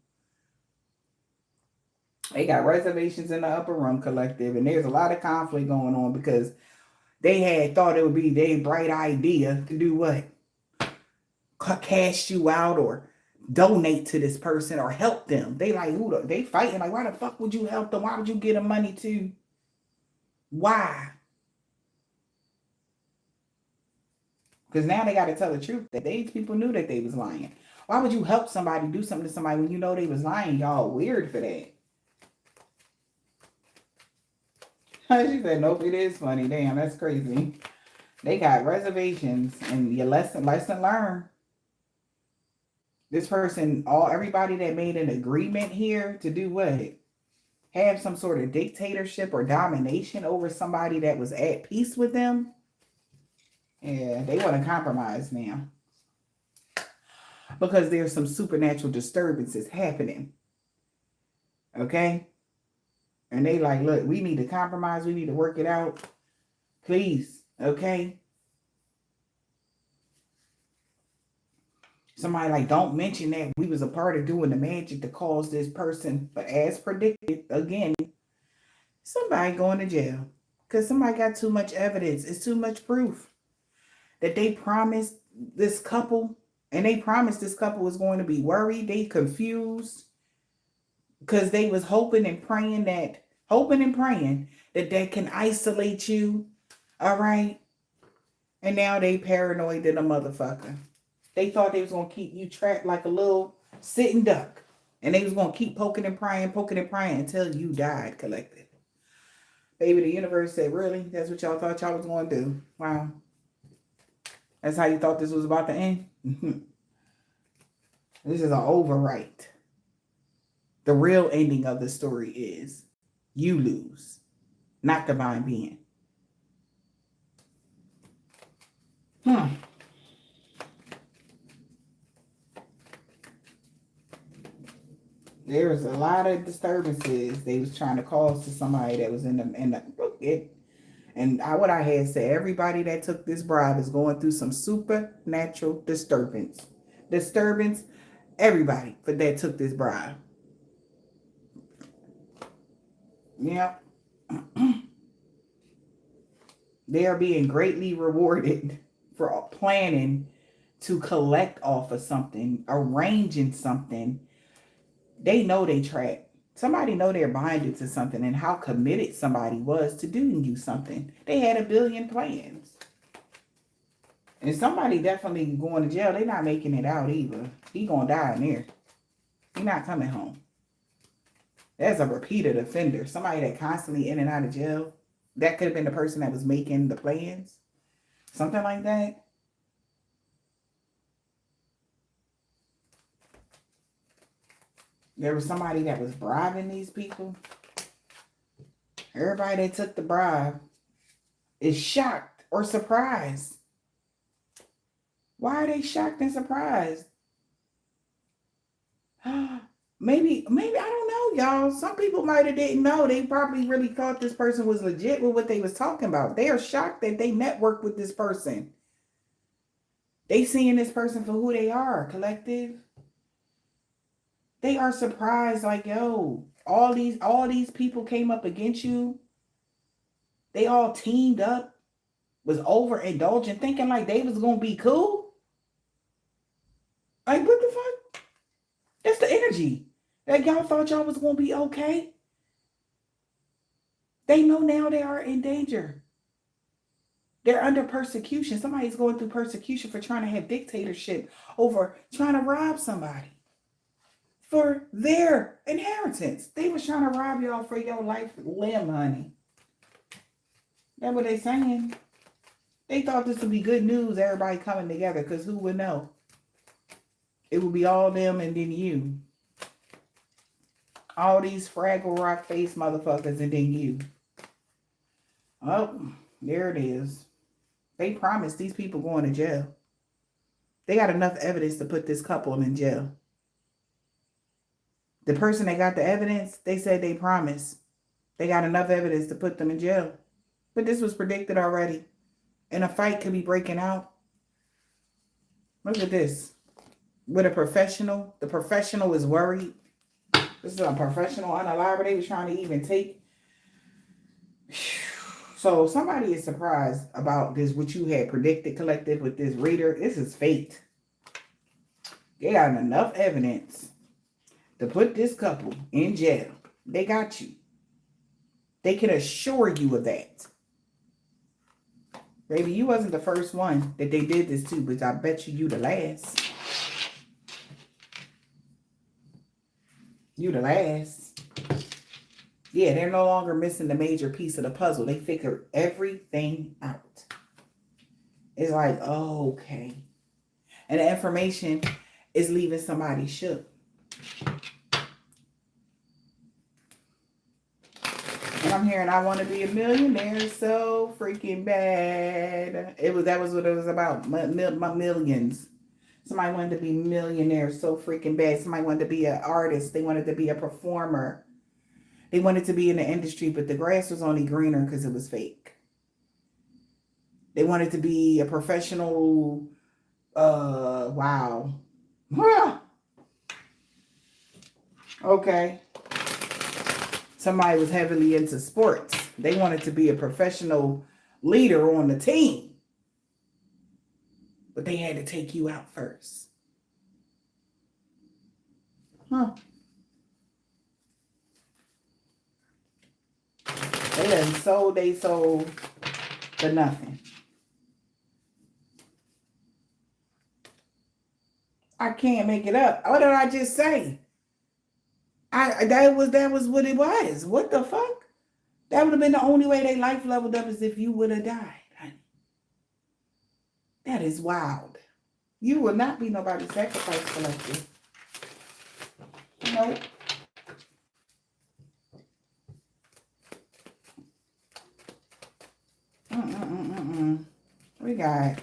They got reservations in the upper room collective, and there's a lot of conflict going on because they had thought it would be their bright idea to do what? Cash you out or donate to this person or help them. They like, they fighting like, why the fuck would you help them? Why would you give them money to? Why? Because now they got to tell the truth that these people knew that they was lying. Why would you help somebody do something to somebody when you know they was lying? Y'all weird for that. She said, nope, it is funny. Damn, that's crazy. They got reservations and your lesson learned. This person, everybody that made an agreement here to do what? Have some sort of dictatorship or domination over somebody that was at peace with them. Yeah, they want to compromise now. Because there's some supernatural disturbances happening. Okay? And they like, look, we need to compromise. We need to work it out. Please. Okay? Somebody like, don't mention that we was a part of doing the magic to cause this person. But as predicted, again, somebody going to jail. Because somebody got too much evidence. It's too much proof that they promised this couple. And they promised this couple was going to be worried. They confused. Because they was hoping and praying that they can isolate you. All right. And now they paranoid than a motherfucker. They thought they was going to keep you trapped like a little sitting duck. And they was going to keep poking and prying until you died, collective. Baby, the universe said, really? That's what y'all thought y'all was going to do? Wow. That's how you thought this was about to end? This is an overwrite. The real ending of the story is you lose, not divine being. There was a lot of disturbances they was trying to cause to somebody that was in the and what I had said, everybody that took this bribe is going through some supernatural disturbance. Everybody that took this bribe. Yep. They are being greatly rewarded for planning to collect off of something, arranging something. They know they trapped. Somebody know they're binded to something and how committed somebody was to doing you something. They had a billion plans. And somebody definitely going to jail. They're not making it out either. He gonna die in there. He not coming home. That's a repeated offender. Somebody that constantly in and out of jail. That could have been the person that was making the plans. Something like that. There was somebody that was bribing these people. Everybody that took the bribe is shocked or surprised. Why are they shocked and surprised? Maybe, I don't know, y'all. Some people might have didn't know. They probably really thought this person was legit with what they was talking about. They are shocked that they networked with this person. They seeing this person for who they are, collective. They are surprised, like, yo, all these people came up against you. They all teamed up, was overindulgent, thinking like they was gonna be cool. Like, what the fuck? That's the energy. That y'all thought y'all was gonna be okay. They know now they are in danger. They're under persecution. Somebody's going through persecution for trying to have dictatorship over trying to rob somebody for their inheritance. They was trying to rob y'all for your life limb, honey. That's what they saying. They thought this would be good news, everybody coming together, because who would know? It would be all them and then you. All these Fraggle Rock face motherfuckers and then you. Oh, there it is. They promised these people going to jail. They got enough evidence to put this couple in jail. The person that got the evidence, they said they promised. They got enough evidence to put them in jail. But this was predicted already. And a fight could be breaking out. Look at this. With a professional. The professional is worried. This is a professional unalive. They was trying to even take. So somebody is surprised about this, what you had predicted, collective, with this reader. This is fate. They got enough evidence to put this couple in jail. They got you. They can assure you of that. Baby, you wasn't the first one that they did this to, but I bet you the last. You the last. Yeah, they're no longer missing the major piece of the puzzle. They figured everything out. It's like, oh, okay. And the information is leaving somebody shook. And I'm hearing I want to be a millionaire so freaking bad. That was what it was about. My millions. Somebody wanted to be millionaire so freaking bad. Somebody wanted to be an artist. They wanted to be a performer. They wanted to be in the industry, but the grass was only greener because it was fake. They wanted to be a professional. Wow. Okay. Somebody was heavily into sports. They wanted to be a professional leader on the team. But they had to take you out first. Huh. They done sold they soul for nothing. I can't make it up. What did I just say? That was what it was. What the fuck? That would have been the only way their life leveled up, is if you would have died, honey. That is wild. You will not be nobody's sacrifice collector. Nope. We got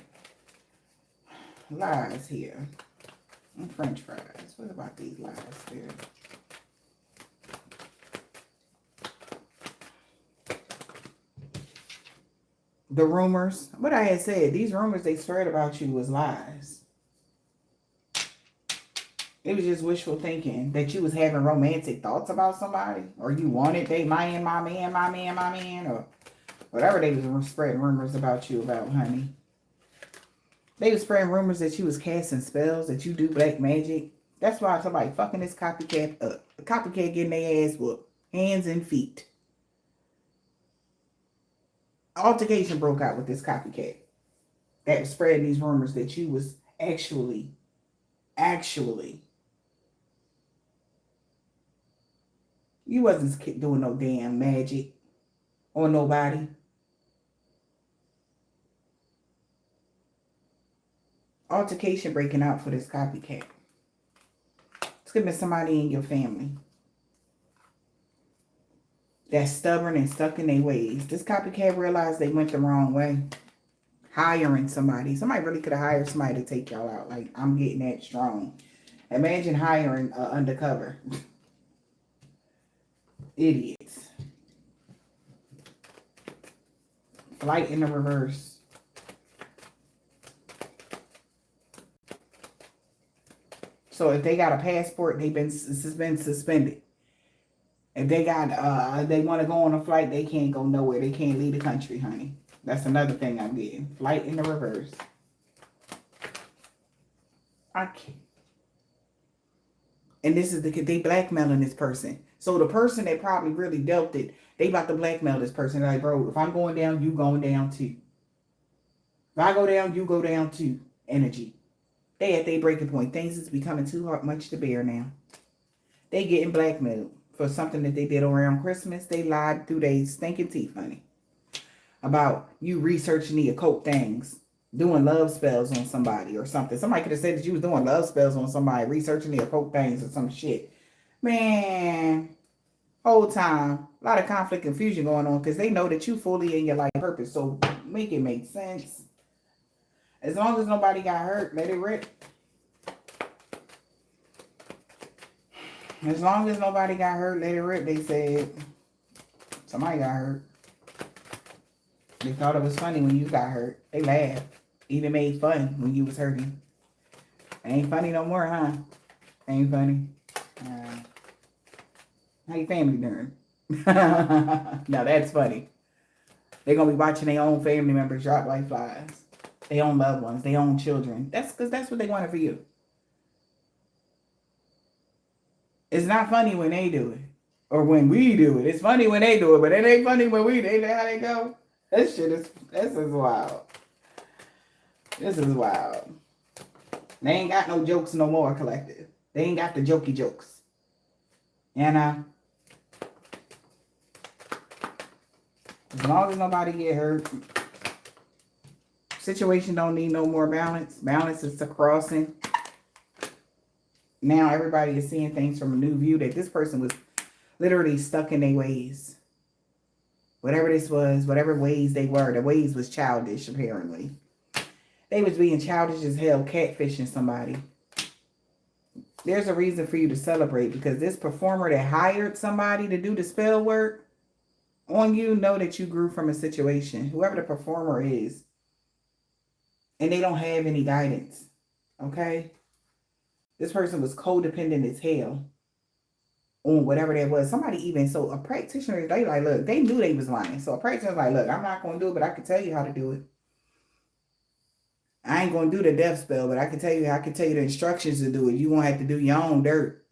lies here. And French fries. What about these lies here? The rumors. What I had said, these rumors they spread about you was lies. It was just wishful thinking that you was having romantic thoughts about somebody, or you wanted they my man, or whatever they was spreading rumors about you about, honey. They was spreading rumors that you was casting spells, that you do black magic. That's why somebody fucking this copycat up. The copycat getting their ass whooped, hands and feet. Altercation broke out with this copycat that was spreading these rumors that you was actually you wasn't doing no damn magic on nobody. Altercation breaking out for this copycat. It's gonna be somebody in your family that's stubborn and stuck in their ways. This copycat realized they went the wrong way. Hiring somebody. Somebody really could have hired somebody to take y'all out. Like, I'm getting that strong. Imagine hiring undercover. Idiots. Flight in the reverse. So if they got a passport, it's been suspended. If they got they want to go on a flight, they can't go nowhere. They can't leave the country, honey. That's another thing I'm getting. Flight in the reverse. I can't. And this is they blackmailing this person. So the person that probably really dealt it, they about to blackmail this person. Like, bro, if I'm going down, you going down too. If I go down, you go down too. Energy. They at their breaking point. Things is becoming too much to bear now. They getting blackmailed for something that they did around Christmas. They lied through their stinking teeth, honey. About you researching the occult things. Doing love spells on somebody or something. Somebody could have said that you was doing love spells on somebody. Researching the occult things or some shit. Man. Whole time. A lot of conflict, confusion going on. Because they know that you fully in your life purpose. So make it make sense. As long as nobody got hurt, let it rip. As long as nobody got hurt, let it rip, they said. Somebody got hurt. They thought it was funny when you got hurt. They laughed. Even made fun when you was hurting. Ain't funny no more, huh? Ain't funny. How your family doing? Now that's funny. They're going to be watching their own family members drop like flies. Their own loved ones, their own children. That's because that's what they wanted for you. It's not funny when they do it. Or when we do it. It's funny when they do it, but it ain't funny when we do it. Ain't that how they go? This is wild. This is wild. They ain't got no jokes no more, collective. They ain't got the jokey jokes. You know? As long as nobody get hurt. Situation don't need no more balance. Balance is the crossing. Now everybody is seeing things from a new view that this person was literally stuck in their ways. Whatever this was, whatever ways they were, the ways was childish apparently. They was being childish as hell, catfishing somebody. There's a reason for you to celebrate because this performer that hired somebody to do the spell work on you know that you grew from a situation. Whoever the performer is. And they don't have any guidance. Okay? This person was codependent as hell on whatever that was. Somebody even, so a practitioner, they like, look, they knew they was lying. So a practitioner like, look, I'm not going to do it, but I can tell you how to do it. I ain't going to do the death spell, but I can tell you the instructions to do it. You won't have to do your own dirt.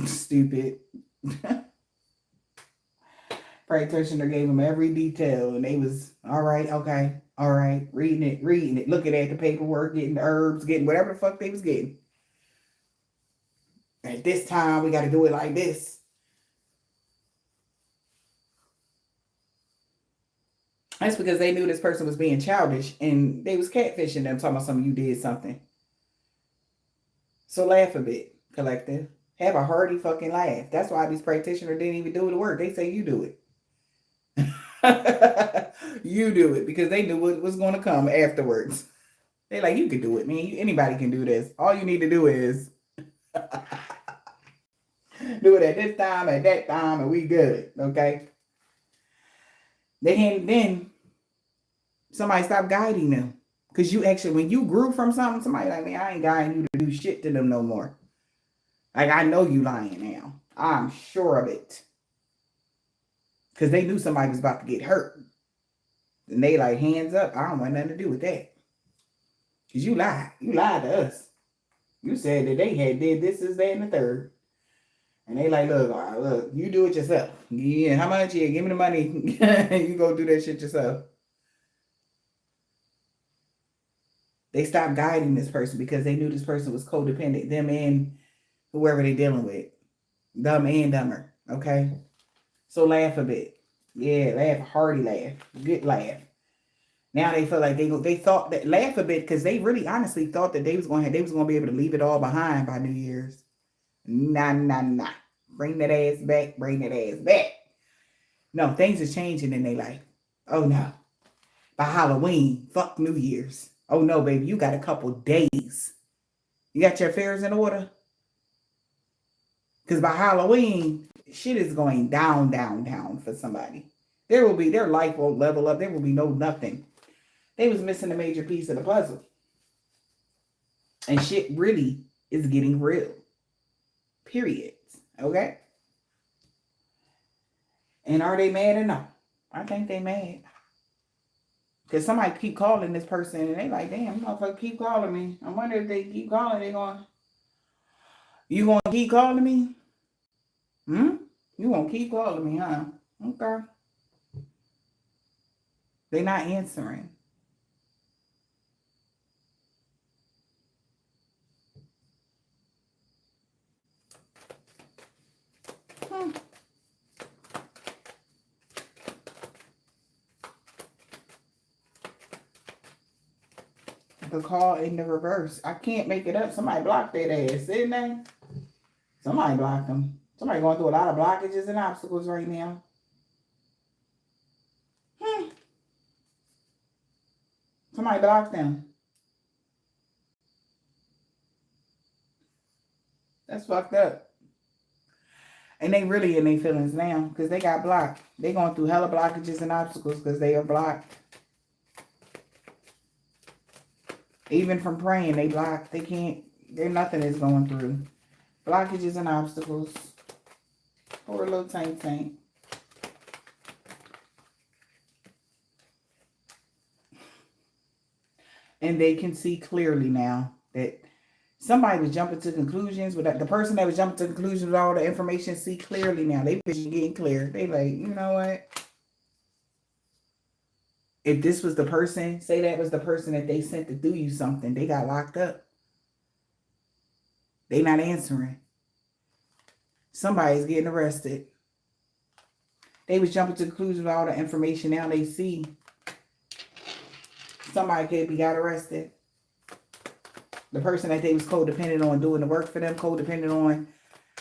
Stupid. Practitioner gave them every detail and they was, all right, okay, all right, reading it, looking at the paperwork, getting the herbs, getting whatever the fuck they was getting. At this time, we got to do it like this. That's because they knew this person was being childish and they was catfishing them, talking about something you did something. So laugh a bit, collective. Have a hearty fucking laugh. That's why these practitioners didn't even do the work. They say you do it. You do it because they knew what was going to come afterwards. They like, you can do it, man. Anybody can do this. All you need to do is do it at this time, at that time, and we good. Okay. Then somebody stopped guiding them. Because you actually, when you grew from something, somebody like me, I ain't guiding you to do shit to them no more. Like, I know you lying now. I'm sure of it. Because they knew somebody was about to get hurt. And they like, hands up. I don't want nothing to do with that. Because you lied. You lied to us. You said that they had did this, that, and the third. And they like, look, you do it yourself. Yeah, how much? Yeah, give me the money. You go do that shit yourself. They stopped guiding this person because they knew this person was codependent. Them and whoever they're dealing with. Dumb and dumber. Okay? So laugh a bit. Yeah, laugh. Hearty laugh. Good laugh. Now they feel like they thought that, laugh a bit, because they really honestly thought that they was going to be able to leave it all behind by New Year's. Nah. Bring that ass back. No, things are changing in their life. Oh no. By Halloween, fuck New Year's. Oh no, baby, you got a couple days. You got your affairs in order? Because by Halloween, shit is going down for somebody. Their life won't level up. There will be no nothing. They was missing a major piece of the puzzle. And shit really is getting real. Period. Okay? And are they mad or no? I think they mad. Because somebody keep calling this person and they like, damn, motherfucker keep calling me. I wonder if they keep calling, you going to keep calling me? You going to keep calling me, huh? Okay. They not answering. The call in the reverse. I can't make it up. Somebody blocked that ass, didn't they? Somebody blocked them. Somebody going through a lot of blockages and obstacles right now. Somebody blocked them. That's fucked up. And they really in their feelings now because they got blocked. They going through hella blockages and obstacles because they are blocked. Even from praying, they blocked. They can't. Nothing is going through. Blockages and obstacles. Poor little tank. And they can see clearly now that somebody was jumping to conclusions. The person that was jumping to conclusions with all the information see clearly now. They vision getting clear. They like, you know what? If this was the person, say that was the person that they sent to do you something, they got locked up. They not answering. Somebody's getting arrested. They was jumping to conclusions with all the information. Now they see somebody could be got arrested. The person that they was codependent on doing the work for them, codependent on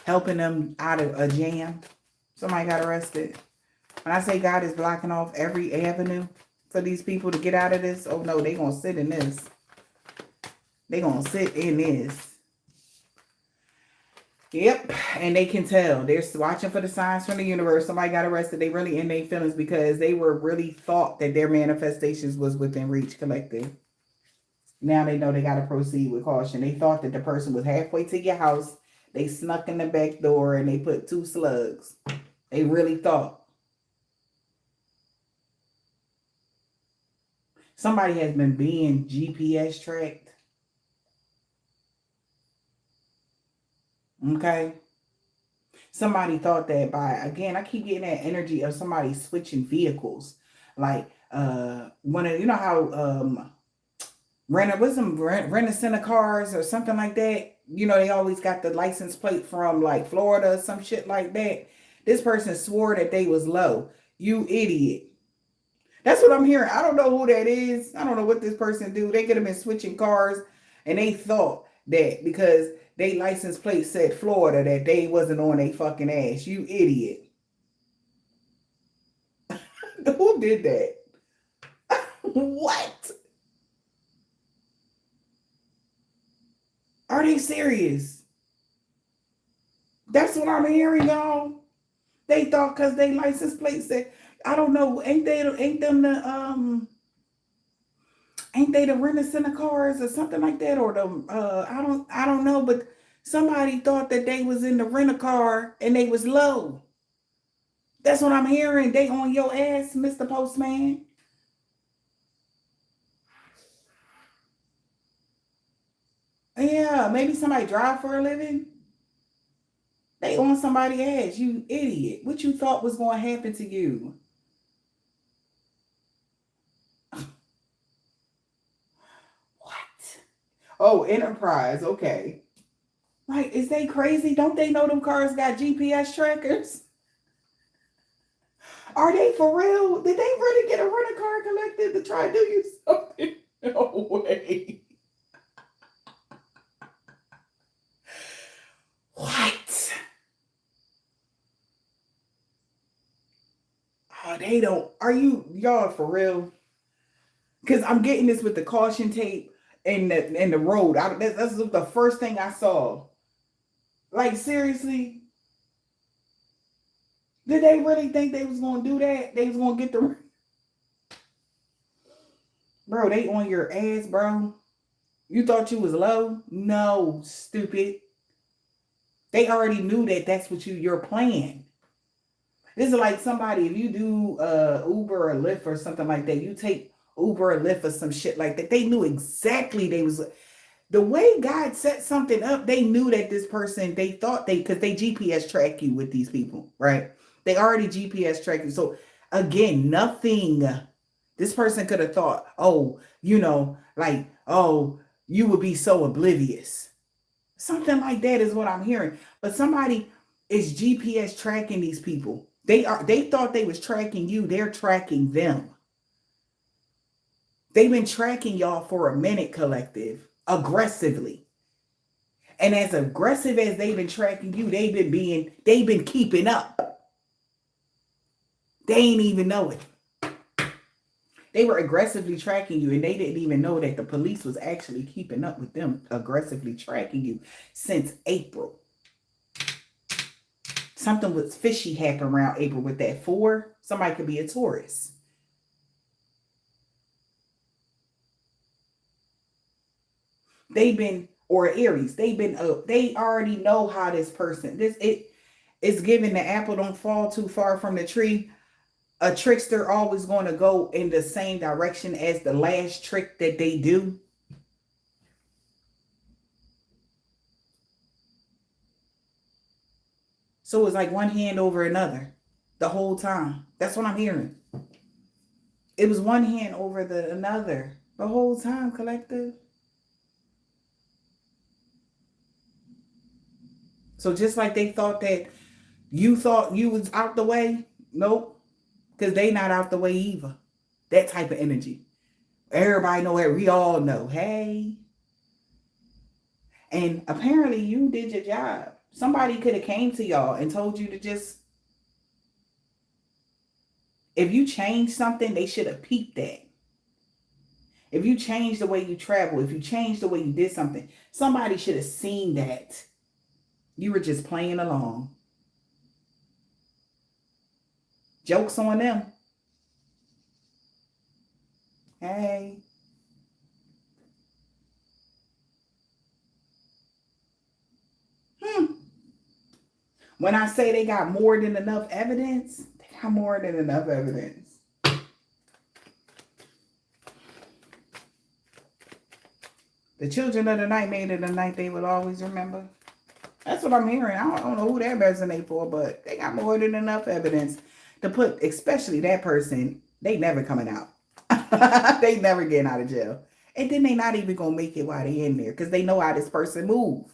helping them out of a jam. Somebody got arrested. When I say God is blocking off every avenue for these people to get out of this, oh no, they gonna sit in this. They gonna sit in this. Yep, and they can tell. They're watching for the signs from the universe. Somebody got arrested. They really in their feelings because they were really thought that their manifestations was within reach collective. Now they know they got to proceed with caution. They thought that the person was halfway to your house. They snuck in the back door and they put 2 slugs. They really thought. Somebody has been being GPS tracked. Okay. Somebody thought that again, I keep getting that energy of somebody switching vehicles. Like, you know how, Rent-A-Center cars or something like that. You know, they always got the license plate from like Florida or some shit like that. This person swore that they was low. You idiot. That's what I'm hearing. I don't know who that is. I don't know what this person do. They could have been switching cars and they thought that because they license plate said Florida that they wasn't on a fucking ass. You idiot. Who did that? What? Are they serious? That's what I'm hearing, y'all. They thought because they license plate said, I don't know, ain't they the rent-a-center cars or something like that, or the I don't know, but somebody thought that they was in the rent-a-car and they was low. That's what I'm hearing. They on your ass, Mr. Postman. Yeah, maybe somebody drive for a living. They on somebody's ass, you idiot. What you thought was going to happen to you? What? Oh, Enterprise. Okay. Like, is they crazy? Don't they know them cars got GPS trackers? Are they for real? Did they really get a rental car collected to try to do you something? No way. What? Oh, they don't. Are y'all for real? Because I'm getting this with the caution tape and the road. That's the first thing I saw. Like, seriously? Did they really think they was going to do that? They was going to get the... Bro, they on your ass, bro. You thought you was low? No, stupid. They already knew that that's what your plan. This is like somebody, if you do Uber or Lyft or something like that, you take Uber or Lyft or some shit like that. They knew exactly they was... The way God set something up, they knew that this person, they thought because they GPS track you with these people, right? They already GPS track you. So again, nothing, this person could have thought, oh, like, oh, you would be so oblivious. Something like that is what I'm hearing. But somebody is GPS tracking these people. They thought they was tracking you. They're tracking them. They've been tracking y'all for a minute, collective. Aggressively. And as aggressive as they've been tracking you, they've been keeping up. They ain't even know it. They were aggressively tracking you and they didn't even know that the police was actually keeping up with them, aggressively tracking you since April. Something was fishy happened around April with that 4. Somebody could be a Taurus. They've been, or Aries, they already know how this person, it's given the apple don't fall too far from the tree. A trickster always going to go in the same direction as the last trick that they do. So it's like one hand over another the whole time. That's what I'm hearing. It was one hand over another the whole time, collective. So just like they thought that you thought you was out the way, nope, because they not out the way either. That type of energy. Everybody know it. We all know. Hey. And apparently you did your job. Somebody could have came to y'all and told you to just, if you changed something, they should have peeped that. If you changed the way you travel, if you changed the way you did something, somebody should have seen that. You were just playing along. Joke's on them. Hey. When I say they got more than enough evidence, they got more than enough evidence. The children of the night made it a night they will always remember. That's what I'm hearing. I don't know who that resonate for, but they got more than enough evidence to put, especially that person, they never coming out. They never getting out of jail. And then they not even going to make it while they in there because they know how this person move.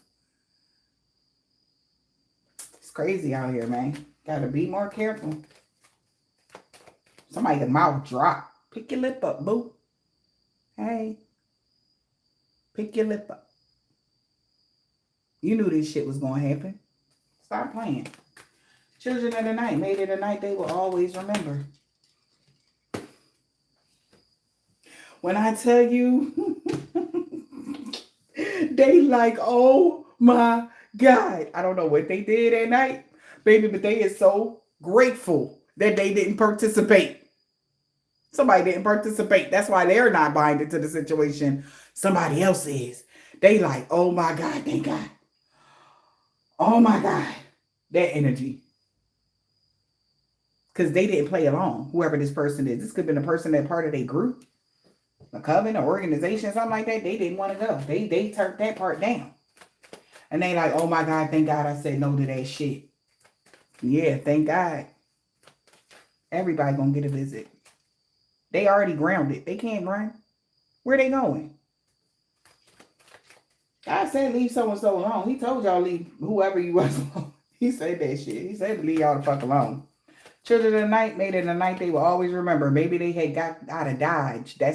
It's crazy out here, man. Got to be more careful. Somebody's mouth drop. Pick your lip up, boo. Hey. Pick your lip up. You knew this shit was going to happen. Stop playing. Children of the night made it a night they will always remember. When I tell you, they like, oh my God. I don't know what they did at night, baby, but they is so grateful that they didn't participate. Somebody didn't participate. That's why they're not binded to the situation. Somebody else is. They like, oh my God, thank God. Oh my God. That energy. Because they didn't play along, whoever this person is. This could have been a person that part of their group, a coven, an organization, something like that. They didn't want to go. They turned that part down. And they like, oh my God, thank God I said no to that shit. Yeah, thank God. Everybody gonna get a visit. They already grounded. They can't run. Where they going? God said leave so-and-so alone. He told y'all leave whoever you was alone. He said that shit. He said to leave y'all the fuck alone. Children of the night made it a night they will always remember. Maybe they had got out of Dodge. They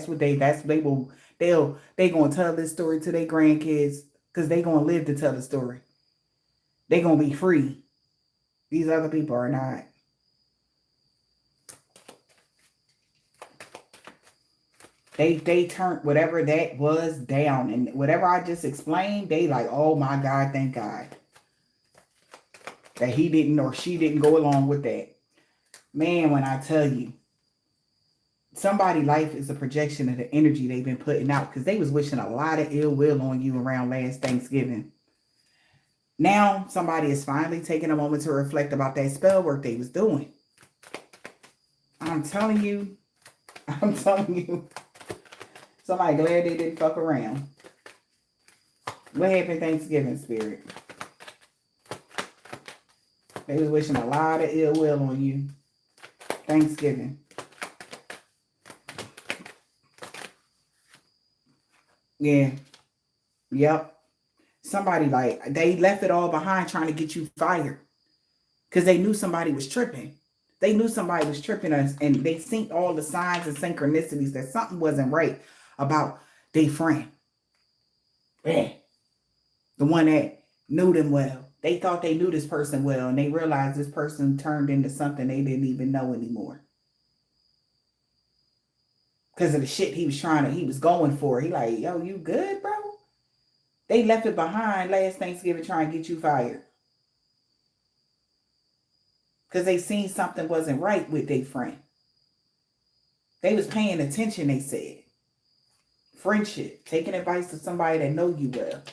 gonna tell this story to their grandkids because they gonna live to tell the story. They gonna be free. These other people are not. They turned whatever that was down, and whatever I just explained, they like, oh my God, thank God that he didn't or she didn't go along with that. Man, when I tell you, somebody's life is a projection of the energy they've been putting out because they was wishing a lot of ill will on you around last Thanksgiving. Now, somebody is finally taking a moment to reflect about that spell work they was doing. I'm telling you. Somebody glad they didn't fuck around. What happened Thanksgiving, spirit? They was wishing a lot of ill will on you. Thanksgiving. Yeah. Yep. Somebody like, they left it all behind trying to get you fired. Because they knew somebody was tripping. They knew somebody was tripping us. And they seen all the signs and synchronicities that something wasn't right about their friend. Yeah. The one that knew them well. They thought they knew this person well. And they realized this person turned into something they didn't even know anymore. Because of the shit he was going for. He like, yo, you good, bro? They left it behind last Thanksgiving trying to get you fired. Because they seen something wasn't right with their friend. They was paying attention, they said. Friendship. Taking advice of somebody that know you well.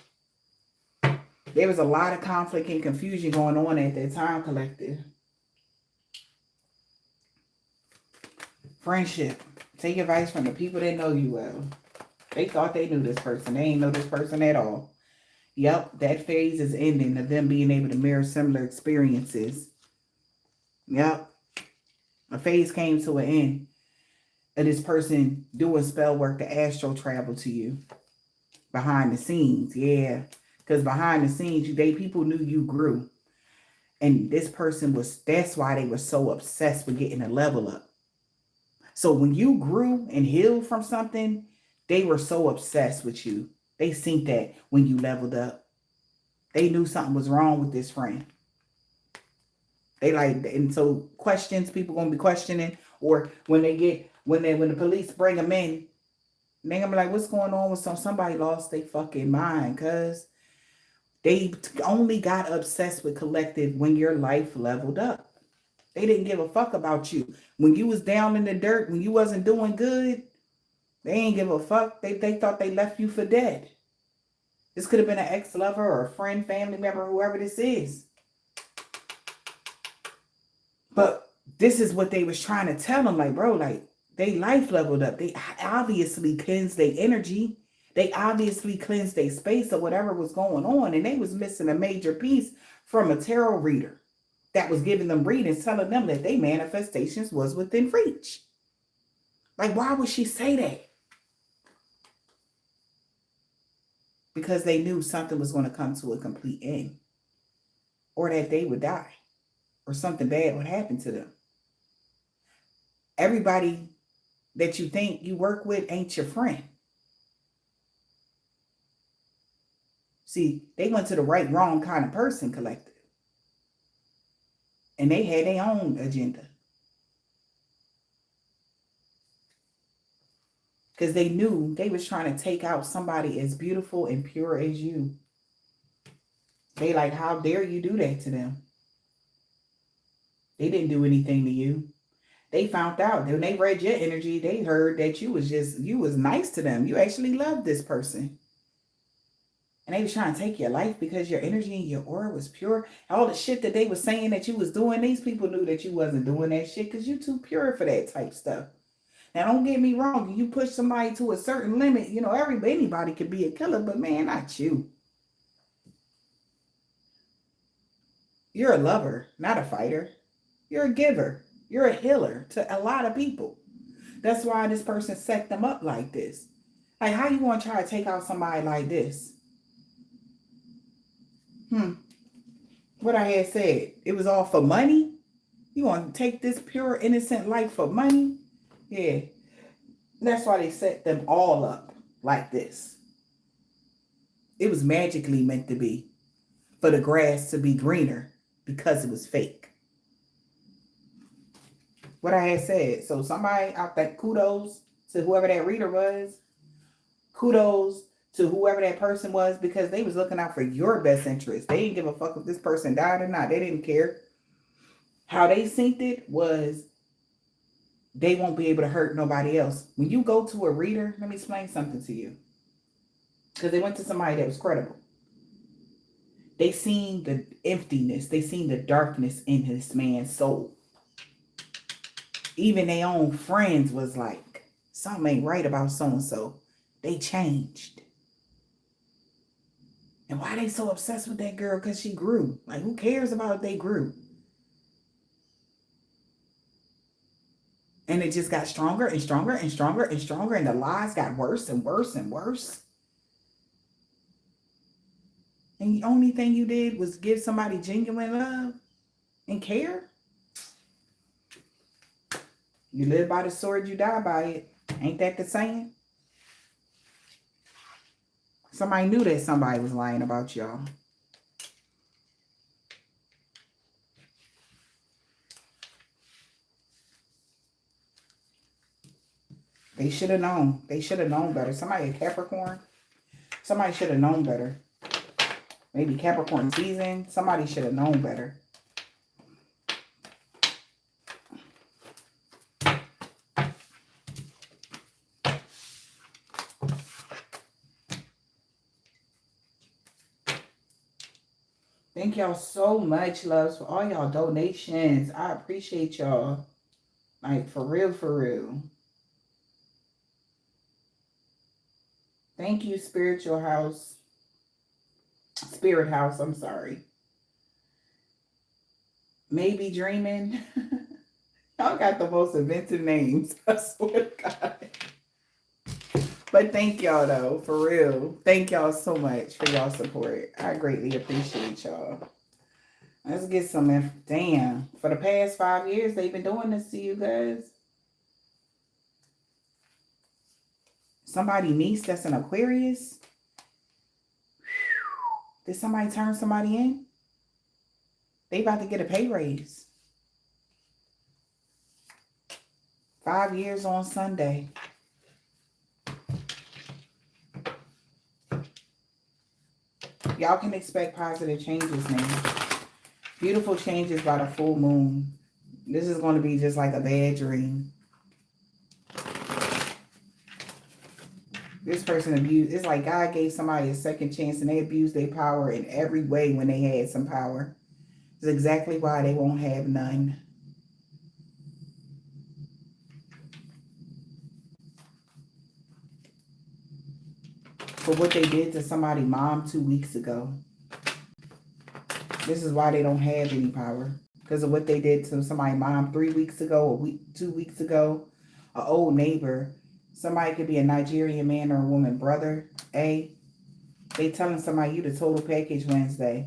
There was a lot of conflict and confusion going on at that time, collective. Friendship. Take advice from the people that know you well. They thought they knew this person. They ain't know this person at all. Yep, that phase is ending of them being able to mirror similar experiences. Yep. A phase came to an end of this person doing spell work to astral travel to you. Behind the scenes, yeah. Because behind the scenes, people knew you grew. And this person that's why they were so obsessed with getting a level up. So when you grew and healed from something, they were so obsessed with you. They seen that when you leveled up. They knew something was wrong with this friend. And so questions, people gonna be questioning, or when the police bring them in, they gonna be like, what's going on with somebody lost their fucking mind, cuz they only got obsessed with collective when your life leveled up. They didn't give a fuck about you. When you was down in the dirt, when you wasn't doing good, they ain't give a fuck. They thought they left you for dead. This could have been an ex-lover or a friend, family member, whoever this is. But this is what they was trying to tell them. Like, bro, like, they life leveled up. They obviously cleansed their energy. They obviously cleansed their space or whatever was going on. And they was missing a major piece from a tarot reader that was giving them readings, telling them that their manifestations was within reach. Like, why would she say that? Because they knew something was going to come to a complete end. Or that they would die. Or something bad would happen to them. Everybody that you think you work with ain't your friend. See, they went to the right, wrong kind of person collective. And they had their own agenda. Because they knew they was trying to take out somebody as beautiful and pure as you. They like, how dare you do that to them? They didn't do anything to you. They found out. When they read your energy, they heard that you was nice to them. You actually loved this person. And they was trying to take your life because your energy and your aura was pure. All the shit that they was saying that you was doing, these people knew that you wasn't doing that shit because you too pure for that type stuff. Now, don't get me wrong. You push somebody to a certain limit, you know, anybody could be a killer, but man, not you. You're a lover, not a fighter. You're a giver. You're a healer to a lot of people. That's why this person set them up like this. Like, how you want to try to take out somebody like this? What I had said, it was all for money? You want to take this pure, innocent life for money? Yeah. That's why they set them all up like this. It was magically meant to be for the grass to be greener because it was fake. What I had said. So somebody out there, kudos to whoever that reader was. Kudos to whoever that person was, because they was looking out for your best interest. They didn't give a fuck if this person died or not. They didn't care. How they synced it was they won't be able to hurt nobody else. When you go to a reader, let me explain something to you. Because they went to somebody that was credible. They seen the emptiness. They seen the darkness in this man's soul. Even their own friends was like, something ain't right about so-and-so. They changed. And why they so obsessed with that girl? Because she grew. Like, who cares about if they grew? And it just got stronger and stronger and stronger and stronger. And the lies got worse and worse and worse. And the only thing you did was give somebody genuine love and care. You live by the sword, you die by it. Ain't that the saying? Somebody knew that somebody was lying about y'all. They should have known. They should have known better. Somebody a Capricorn. Somebody should have known better. Maybe Capricorn season. Somebody should have known better. Thank y'all so much, loves, for all y'all donations. I appreciate y'all. Like, for real, for real. Thank you, Spiritual House. Spirit House, I'm sorry. Maybe Dreaming. Y'all got the most inventive names. I swear to God. But thank y'all, though, for real. Thank y'all so much for y'all support. I greatly appreciate y'all. Let's get some, damn. For the past 5 years, they've been doing this to you guys. Somebody niece that's an Aquarius. Did somebody turn somebody in? They about to get a pay raise. 5 years on Sunday. Y'all can expect positive changes now. Beautiful changes by the full moon. This is going to be just like a bad dream. This person abused. It's like God gave somebody a second chance and they abused their power in every way when they had some power. It's exactly why they won't have none. For what they did to somebody's mom 2 weeks ago. This is why they don't have any power. Because of what they did to somebody's mom 3 weeks ago, 2 weeks ago. An old neighbor. Somebody could be a Nigerian man or a woman. Brother, A. They telling somebody you the total package Wednesday.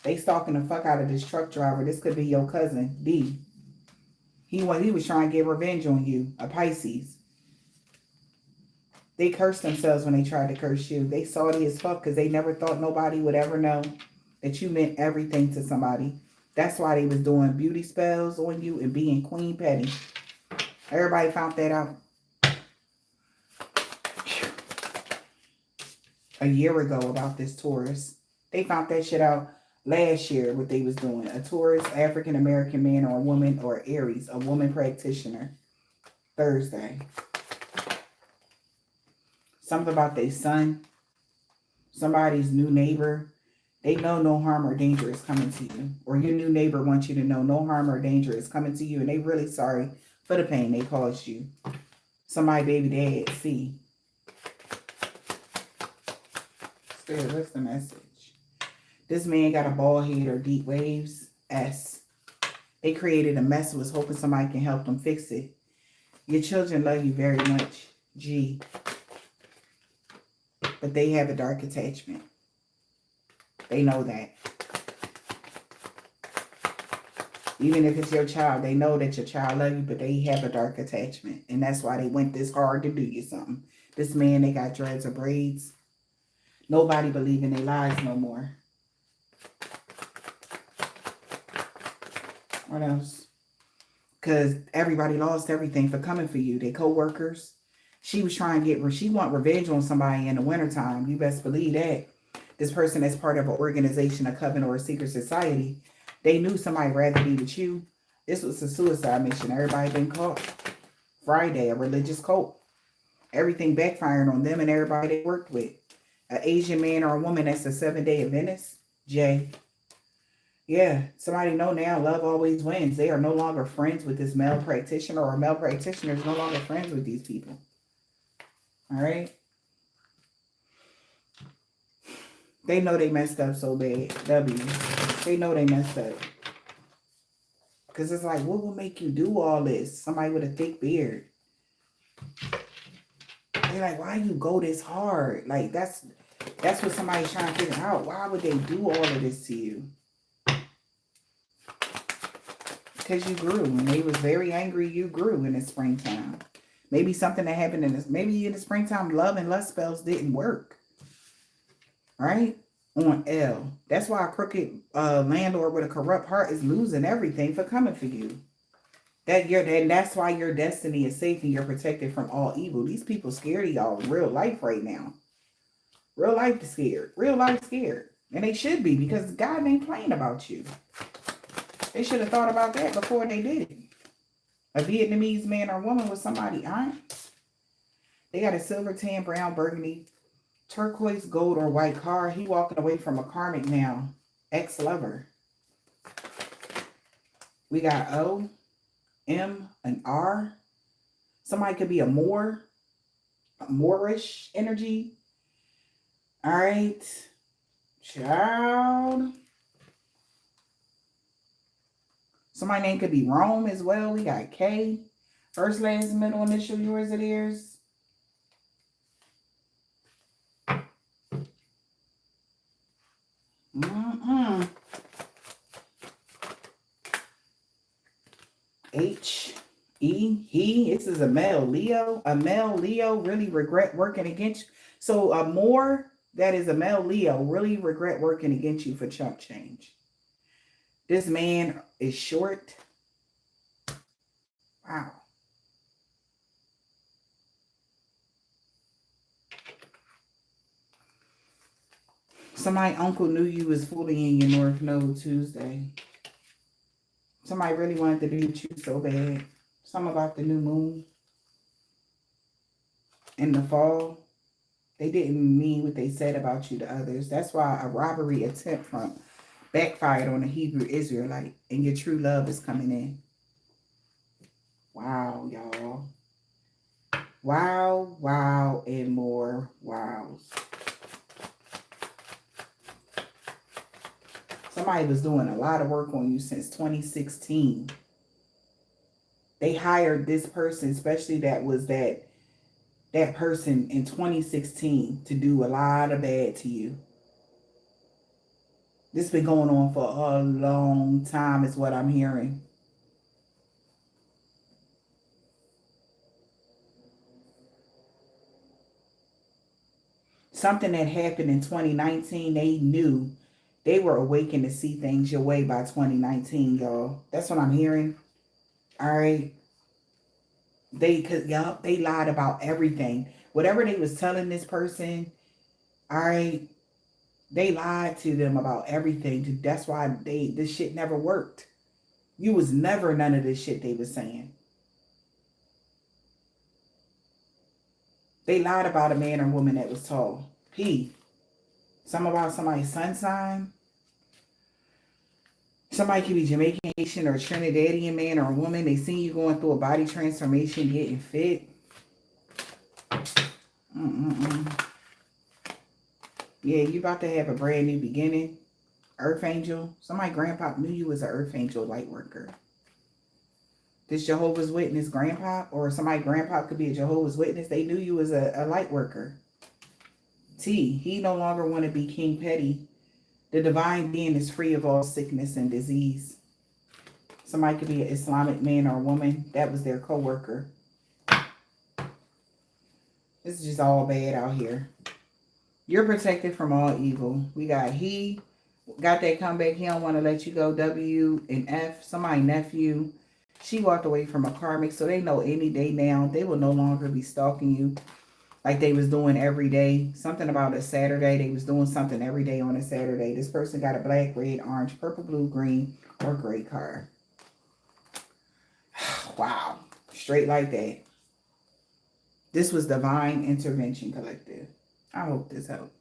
They stalking the fuck out of this truck driver. This could be your cousin, D. He was trying to get revenge on you. A Pisces. They cursed themselves when they tried to curse you. They salty as fuck because they never thought nobody would ever know that you meant everything to somebody. That's why they was doing beauty spells on you and being Queen Petty. Everybody found that out a year ago about this Taurus. They found that shit out last year, what they was doing. A Taurus, African American man or a woman, or Aries, a woman practitioner. Thursday. Something about their son, somebody's new neighbor. They know no harm or danger is coming to you. Or your new neighbor wants you to know no harm or danger is coming to you. And they really sorry for the pain they caused you. Somebody baby dad, see. Still, what's the message? This man got a bald head or deep waves, S. They created a mess and was hoping somebody can help them fix it. Your children love you very much, G. But they have a dark attachment. They know that. Even if it's your child, they know that your child loves you, but they have a dark attachment. And that's why they went this hard to do you something. This man, they got dreads or braids. Nobody believe in their lies no more. What else? Because everybody lost everything for coming for you. They co-workers. She was trying to she want revenge on somebody in the wintertime. You best believe that. This person that's part of an organization, a coven, or a secret society, they knew somebody rather be with you. This was a suicide mission. Everybody been caught. Friday, a religious cult. Everything backfiring on them and everybody they worked with. An Asian man or a woman that's a 7-day Adventist. J. Yeah, somebody know now love always wins. They are no longer friends with this male practitioner, or a male practitioner is no longer friends with these people. All right? They know they messed up so bad. W. They know they messed up. Because it's like, what will make you do all this? Somebody with a thick beard. They're like, why you go this hard? Like, that's what somebody's trying to figure out. Why would they do all of this to you? Because you grew. And they was very angry you grew in the springtime. Maybe something that happened in this. Maybe in the springtime, love and lust spells didn't work. Right? On L. That's why a crooked landlord with a corrupt heart is losing everything for coming for you. That's why your destiny is safe and you're protected from all evil. These people scared of y'all in real life right now. Real life is scared. Real life scared. And they should be, because God ain't playing about you. They should have thought about that before they did it. A Vietnamese man or woman with somebody aunt. They got a silver, tan, brown, burgundy, turquoise, gold, or white car. He walking away from a karmic now. Ex-lover. We got O, M, and R. Somebody could be a Moorish energy. All right. Child. Somebody's name could be Rome as well. We got K. First, last, middle initial, yours or theirs. H. E. He. This is a male Leo. A male Leo really regret working against you. So a more that is a male Leo really regret working against you for chump change. This man is short. Wow. Somebody uncle knew you was fully in your North Node Tuesday. Somebody really wanted to be with you so bad. Something about the new moon. In the fall. They didn't mean what they said about you to others. That's why a robbery attempt from backfired on a Hebrew Israelite. And your true love is coming in. Wow, y'all. Wow, wow, and more wows. Somebody was doing a lot of work on you since 2016. They hired this person, especially that person in 2016 to do a lot of bad to you. This been going on for a long time is what I'm hearing. something that happened in 2019, they knew they were awakened to see things your way by 2019, y'all. That's what I'm hearing. All right. They lied about everything. Whatever they was telling this person, all right, they lied to them about everything. That's why this shit never worked. You was never none of this shit they was saying. They lied about a man or woman that was tall. Some about somebody's sun sign. Somebody could be Jamaican, Haitian, or Trinidadian man or woman. They seen you going through a body transformation, getting fit. Yeah, you about to have a brand new beginning. Earth angel. Somebody grandpa knew you was an earth angel light worker. This Jehovah's Witness grandpa, or somebody grandpa could be a Jehovah's Witness. They knew you was a light worker. He no longer want to be King Petty. The divine being is free of all sickness and disease. Somebody could be an Islamic man or woman. That was their co-worker. This is just all bad out here. You're protected from all evil. We got he got that comeback. He don't want to let you go. W and F. Somebody nephew. She walked away from a karmic. So they know any day now they will no longer be stalking you like they was doing every day. Something about a Saturday. They was doing something every day on a Saturday. This person got a black, red, orange, purple, blue, green, or gray card. Wow. Straight like that. This was divine intervention, collective. I hope this helped.